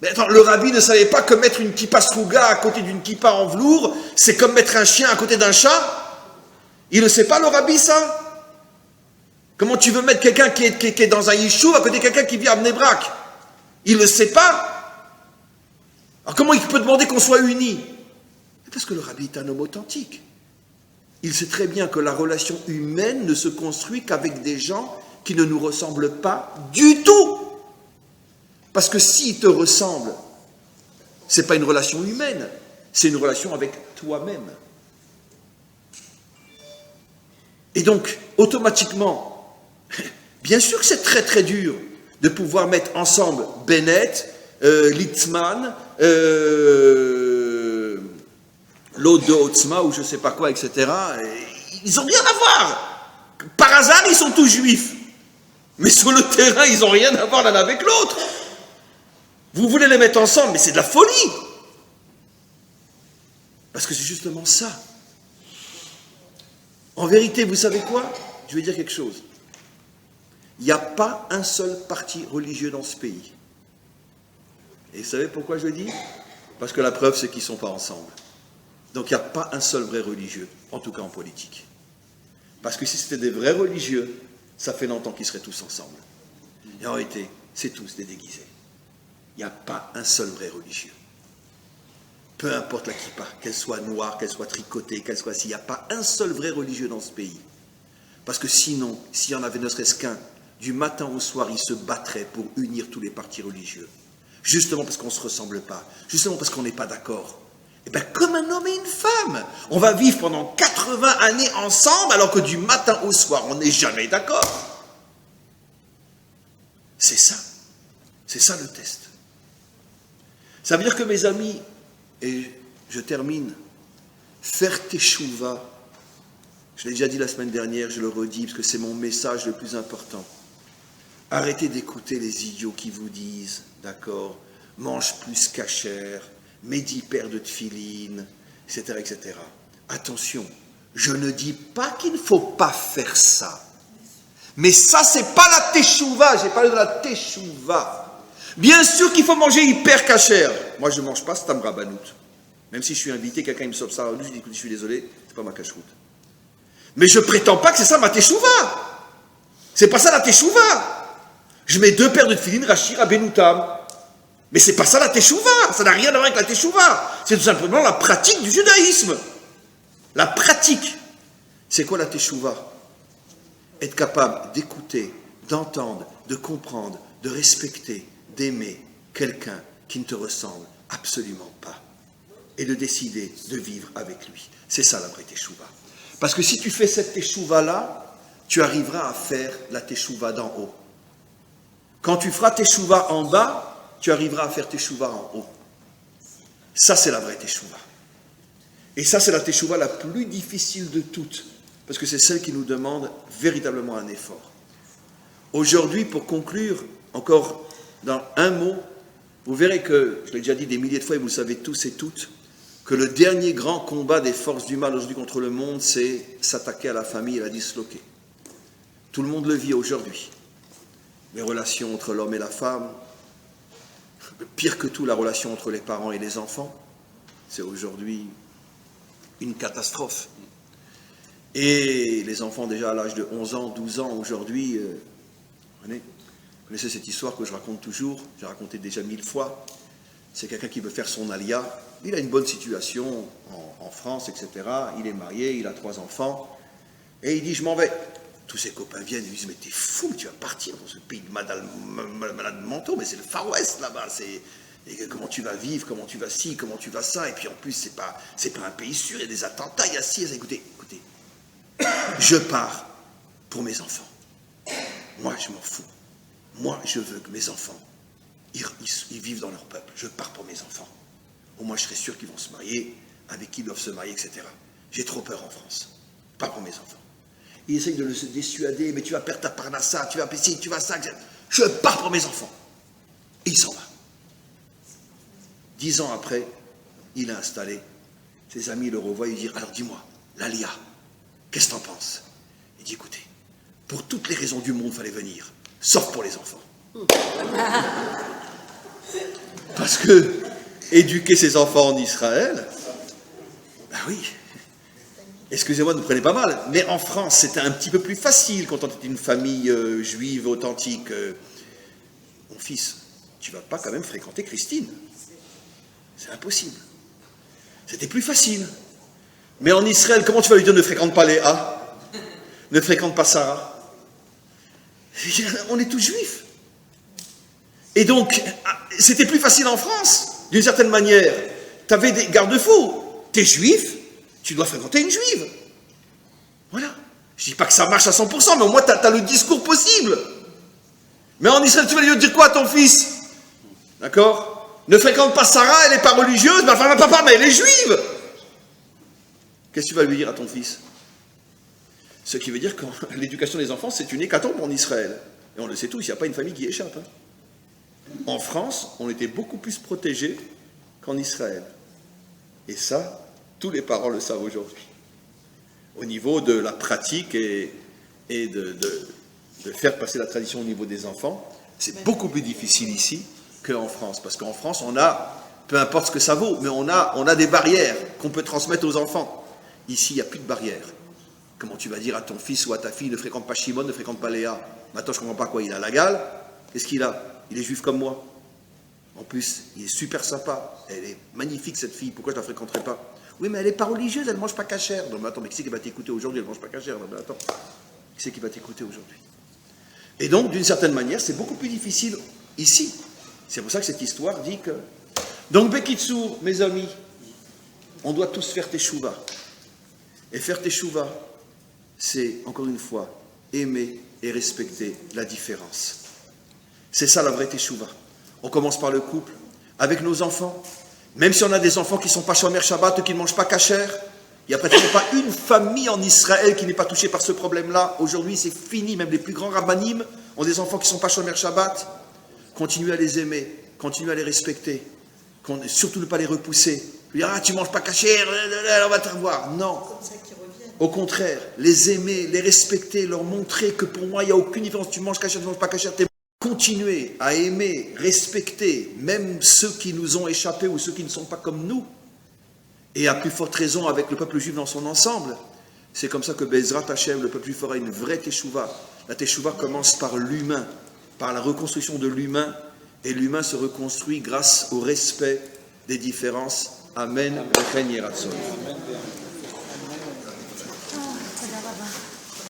Mais attends, le rabbi ne savait pas que mettre une kippa sruga à côté d'une kippa en velours, c'est comme mettre un chien à côté d'un chat? Il ne sait pas, le rabbi, ça? Comment tu veux mettre quelqu'un qui est dans un yishuv à côté de quelqu'un qui vit à Bnei Brak? Il ne le sait pas. Alors comment il peut demander qu'on soit unis? Parce que le rabbi est un homme authentique. Il sait très bien que la relation humaine ne se construit qu'avec des gens qui ne nous ressemblent pas du tout. Parce que s'ils te ressemblent, ce n'est pas une relation humaine, c'est une relation avec toi-même. Et donc, automatiquement, bien sûr que c'est très très dur de pouvoir mettre ensemble Bennett, Litzman, l'autre de Otzma ou je ne sais pas quoi, etc. Ils n'ont rien à voir. Par hasard, ils sont tous juifs. Mais sur le terrain, ils n'ont rien à voir l'un avec l'autre. Vous voulez les mettre ensemble, mais c'est de la folie. Parce que c'est justement ça. En vérité, vous savez quoi? Je vais dire quelque chose. Il n'y a pas un seul parti religieux dans ce pays. Et vous savez pourquoi je le dis? Parce que la preuve, c'est qu'ils ne sont pas ensemble. Donc il n'y a pas un seul vrai religieux, en tout cas en politique. Parce que si c'était des vrais religieux, ça fait longtemps qu'ils seraient tous ensemble. Et en réalité, c'est tous des déguisés. Il n'y a pas un seul vrai religieux. Peu importe la kippa, qu'elle soit noire, qu'elle soit tricotée, qu'elle soit... S'il n'y a pas un seul vrai religieux dans ce pays. Parce que sinon, s'il y en avait ne serait-ce qu'un, du matin au soir, il se battrait pour unir tous les partis religieux. Justement parce qu'on ne se ressemble pas. Justement parce qu'on n'est pas d'accord. Eh bien, comme un homme et une femme. On va vivre pendant 80 années ensemble, alors que du matin au soir, on n'est jamais d'accord. C'est ça. C'est ça le test. Ça veut dire que mes amis, et je termine, faire teshuva, je l'ai déjà dit la semaine dernière, je le redis, parce que c'est mon message le plus important. Arrêtez d'écouter les idiots qui vous disent, d'accord, mange plus cachère, mets 10 paires de tefilines, etc., etc. Attention, je ne dis pas qu'il ne faut pas faire ça. Mais ça, c'est pas la teshuva. J'ai parlé de la teshuva. Bien sûr qu'il faut manger hyper kasher. Moi, je ne mange pas stam rabanout. Même si je suis invité, quelqu'un me sauve ça, je dis, écoute, je suis désolé, c'est pas ma cacheroute. Mais je prétends pas que c'est ça ma teshuva. C'est pas ça la teshuva. Je mets 2 paires de tefilin, Rashi, Rabbenoutam. Mais c'est pas ça la teshuva. Ça n'a rien à voir avec la teshuva. C'est tout simplement la pratique du judaïsme. La pratique. C'est quoi la teshuva? Être capable d'écouter, d'entendre, de comprendre, de respecter, d'aimer quelqu'un qui ne te ressemble absolument pas. Et de décider de vivre avec lui. C'est ça la vraie teshuva. Parce que si tu fais cette teshuva-là, tu arriveras à faire la teshuva d'en haut. Quand tu feras teshuva en bas, tu arriveras à faire teshuva en haut. Ça, c'est la vraie teshuva. Et ça, c'est la teshuva la plus difficile de toutes, parce que c'est celle qui nous demande véritablement un effort. Aujourd'hui, pour conclure, encore dans un mot, vous verrez que, je l'ai déjà dit des milliers de fois, et vous le savez tous et toutes, que le dernier grand combat des forces du mal aujourd'hui contre le monde, c'est s'attaquer à la famille et la disloquer. Tout le monde le vit aujourd'hui. Les relations entre l'homme et la femme, pire que tout, la relation entre les parents et les enfants, c'est aujourd'hui une catastrophe. Et les enfants déjà à l'âge de 11 ans, 12 ans aujourd'hui, vous connaissez cette histoire que je raconte toujours, j'ai raconté déjà 1000 fois, c'est quelqu'un qui veut faire son alia, il a une bonne situation en France, etc., il est marié, il a 3 enfants, et il dit je m'en vais. Tous ses copains viennent et lui disent mais t'es fou, tu vas partir dans ce pays de malade mentaux, mais c'est le Far West là-bas, et comment tu vas vivre, comment tu vas ci, comment tu vas ça, et puis en plus c'est pas un pays sûr, il y a des attentats, il y a ci, écoutez, je pars pour mes enfants. Moi je m'en fous. Moi je veux que mes enfants, ils vivent dans leur peuple, je pars pour mes enfants. Au moins je serai sûr qu'ils vont se marier, avec qui ils doivent se marier, etc. J'ai trop peur en France, pas pour mes enfants. Il essaye de le dissuader, mais tu vas perdre ta parnassa, tu vas ci, tu vas ça, etc. Je pars pour mes enfants. Et il s'en va. 10 ans après, il est installé. Ses amis le revoient et lui disent, alors dis-moi, l'Alia, qu'est-ce que t'en penses? Il dit, écoutez, pour toutes les raisons du monde, il fallait venir, sauf pour les enfants. Parce que éduquer ses enfants en Israël, ben oui, excusez-moi, ne me prenez pas mal, mais en France, c'était un petit peu plus facile quand on était une famille juive authentique. Mon fils, tu ne vas pas quand même fréquenter Christine. C'est impossible. C'était plus facile. Mais en Israël, comment tu vas lui dire ne fréquente pas Léa? Ne fréquente pas Sarah? On est tous juifs. Et donc, c'était plus facile en France, d'une certaine manière. Tu avais des garde-fous. Tu es juif, tu dois fréquenter une juive. Voilà. Je ne dis pas que ça marche à 100%, mais au moins tu as le discours possible. Mais en Israël, tu vas lui dire quoi à ton fils? D'accord? Ne fréquente pas Sarah, elle n'est pas religieuse, mais enfin, papa, mais elle est juive. Qu'est-ce que tu vas lui dire à ton fils? Ce qui veut dire que l'éducation des enfants, c'est une hécatombe en Israël. Et on le sait tous, il n'y a pas une famille qui échappe. En France, on était beaucoup plus protégés qu'en Israël. Et ça, tous les parents le savent aujourd'hui. Au niveau de la pratique et de faire passer la tradition au niveau des enfants, c'est beaucoup plus difficile ici qu'en France. Parce qu'en France, on a, peu importe ce que ça vaut, mais on a des barrières qu'on peut transmettre aux enfants. Ici, il n'y a plus de barrières. Comment tu vas dire à ton fils ou à ta fille, ne fréquente pas Shimon, ne fréquente pas Léa? Maintenant, je ne comprends pas quoi. Il a la gale. Qu'est-ce qu'il a? Il est juif comme moi. En plus, il est super sympa. Elle est magnifique, cette fille. Pourquoi je ne la fréquenterai pas? Oui, mais elle n'est pas religieuse, elle ne mange pas cachère. Non, mais attends, mais qui c'est qui va t'écouter aujourd'hui? Elle ne mange pas cachère. Non, mais attends. Qui c'est qui va t'écouter aujourd'hui? Et donc, d'une certaine manière, c'est beaucoup plus difficile ici. C'est pour ça que cette histoire dit que... Donc, Bekitsour, mes amis, on doit tous faire teshuva. Et faire teshuva, c'est, encore une fois, aimer et respecter la différence. C'est ça la vraie teshuva. On commence par le couple, avec nos enfants. Même si on a des enfants qui ne sont pas shomer Shabbat ou qui ne mangent pas kasher, il n'y a pratiquement pas une famille en Israël qui n'est pas touchée par ce problème-là. Aujourd'hui, c'est fini. Même les plus grands rabbanim ont des enfants qui ne sont pas shomer Shabbat. Continuez à les aimer, continuez à les respecter. Surtout ne pas les repousser. Lui dire, ah, tu manges pas cachère, on va te revoir. Non. Comme ça qu'ils reviennent. Au contraire, les aimer, les respecter, leur montrer que pour moi, il n'y a aucune différence. Tu manges cachère, tu manges pas cachère, t'es... Continuer à aimer, respecter, même ceux qui nous ont échappé ou ceux qui ne sont pas comme nous. Et à plus forte raison avec le peuple juif dans son ensemble. C'est comme ça que Bezrat Hashem, le peuple juif fera une vraie teshuva. La teshuva commence par l'humain, par la reconstruction de l'humain, et l'humain se reconstruit grâce au respect des différences. Amen. Amen.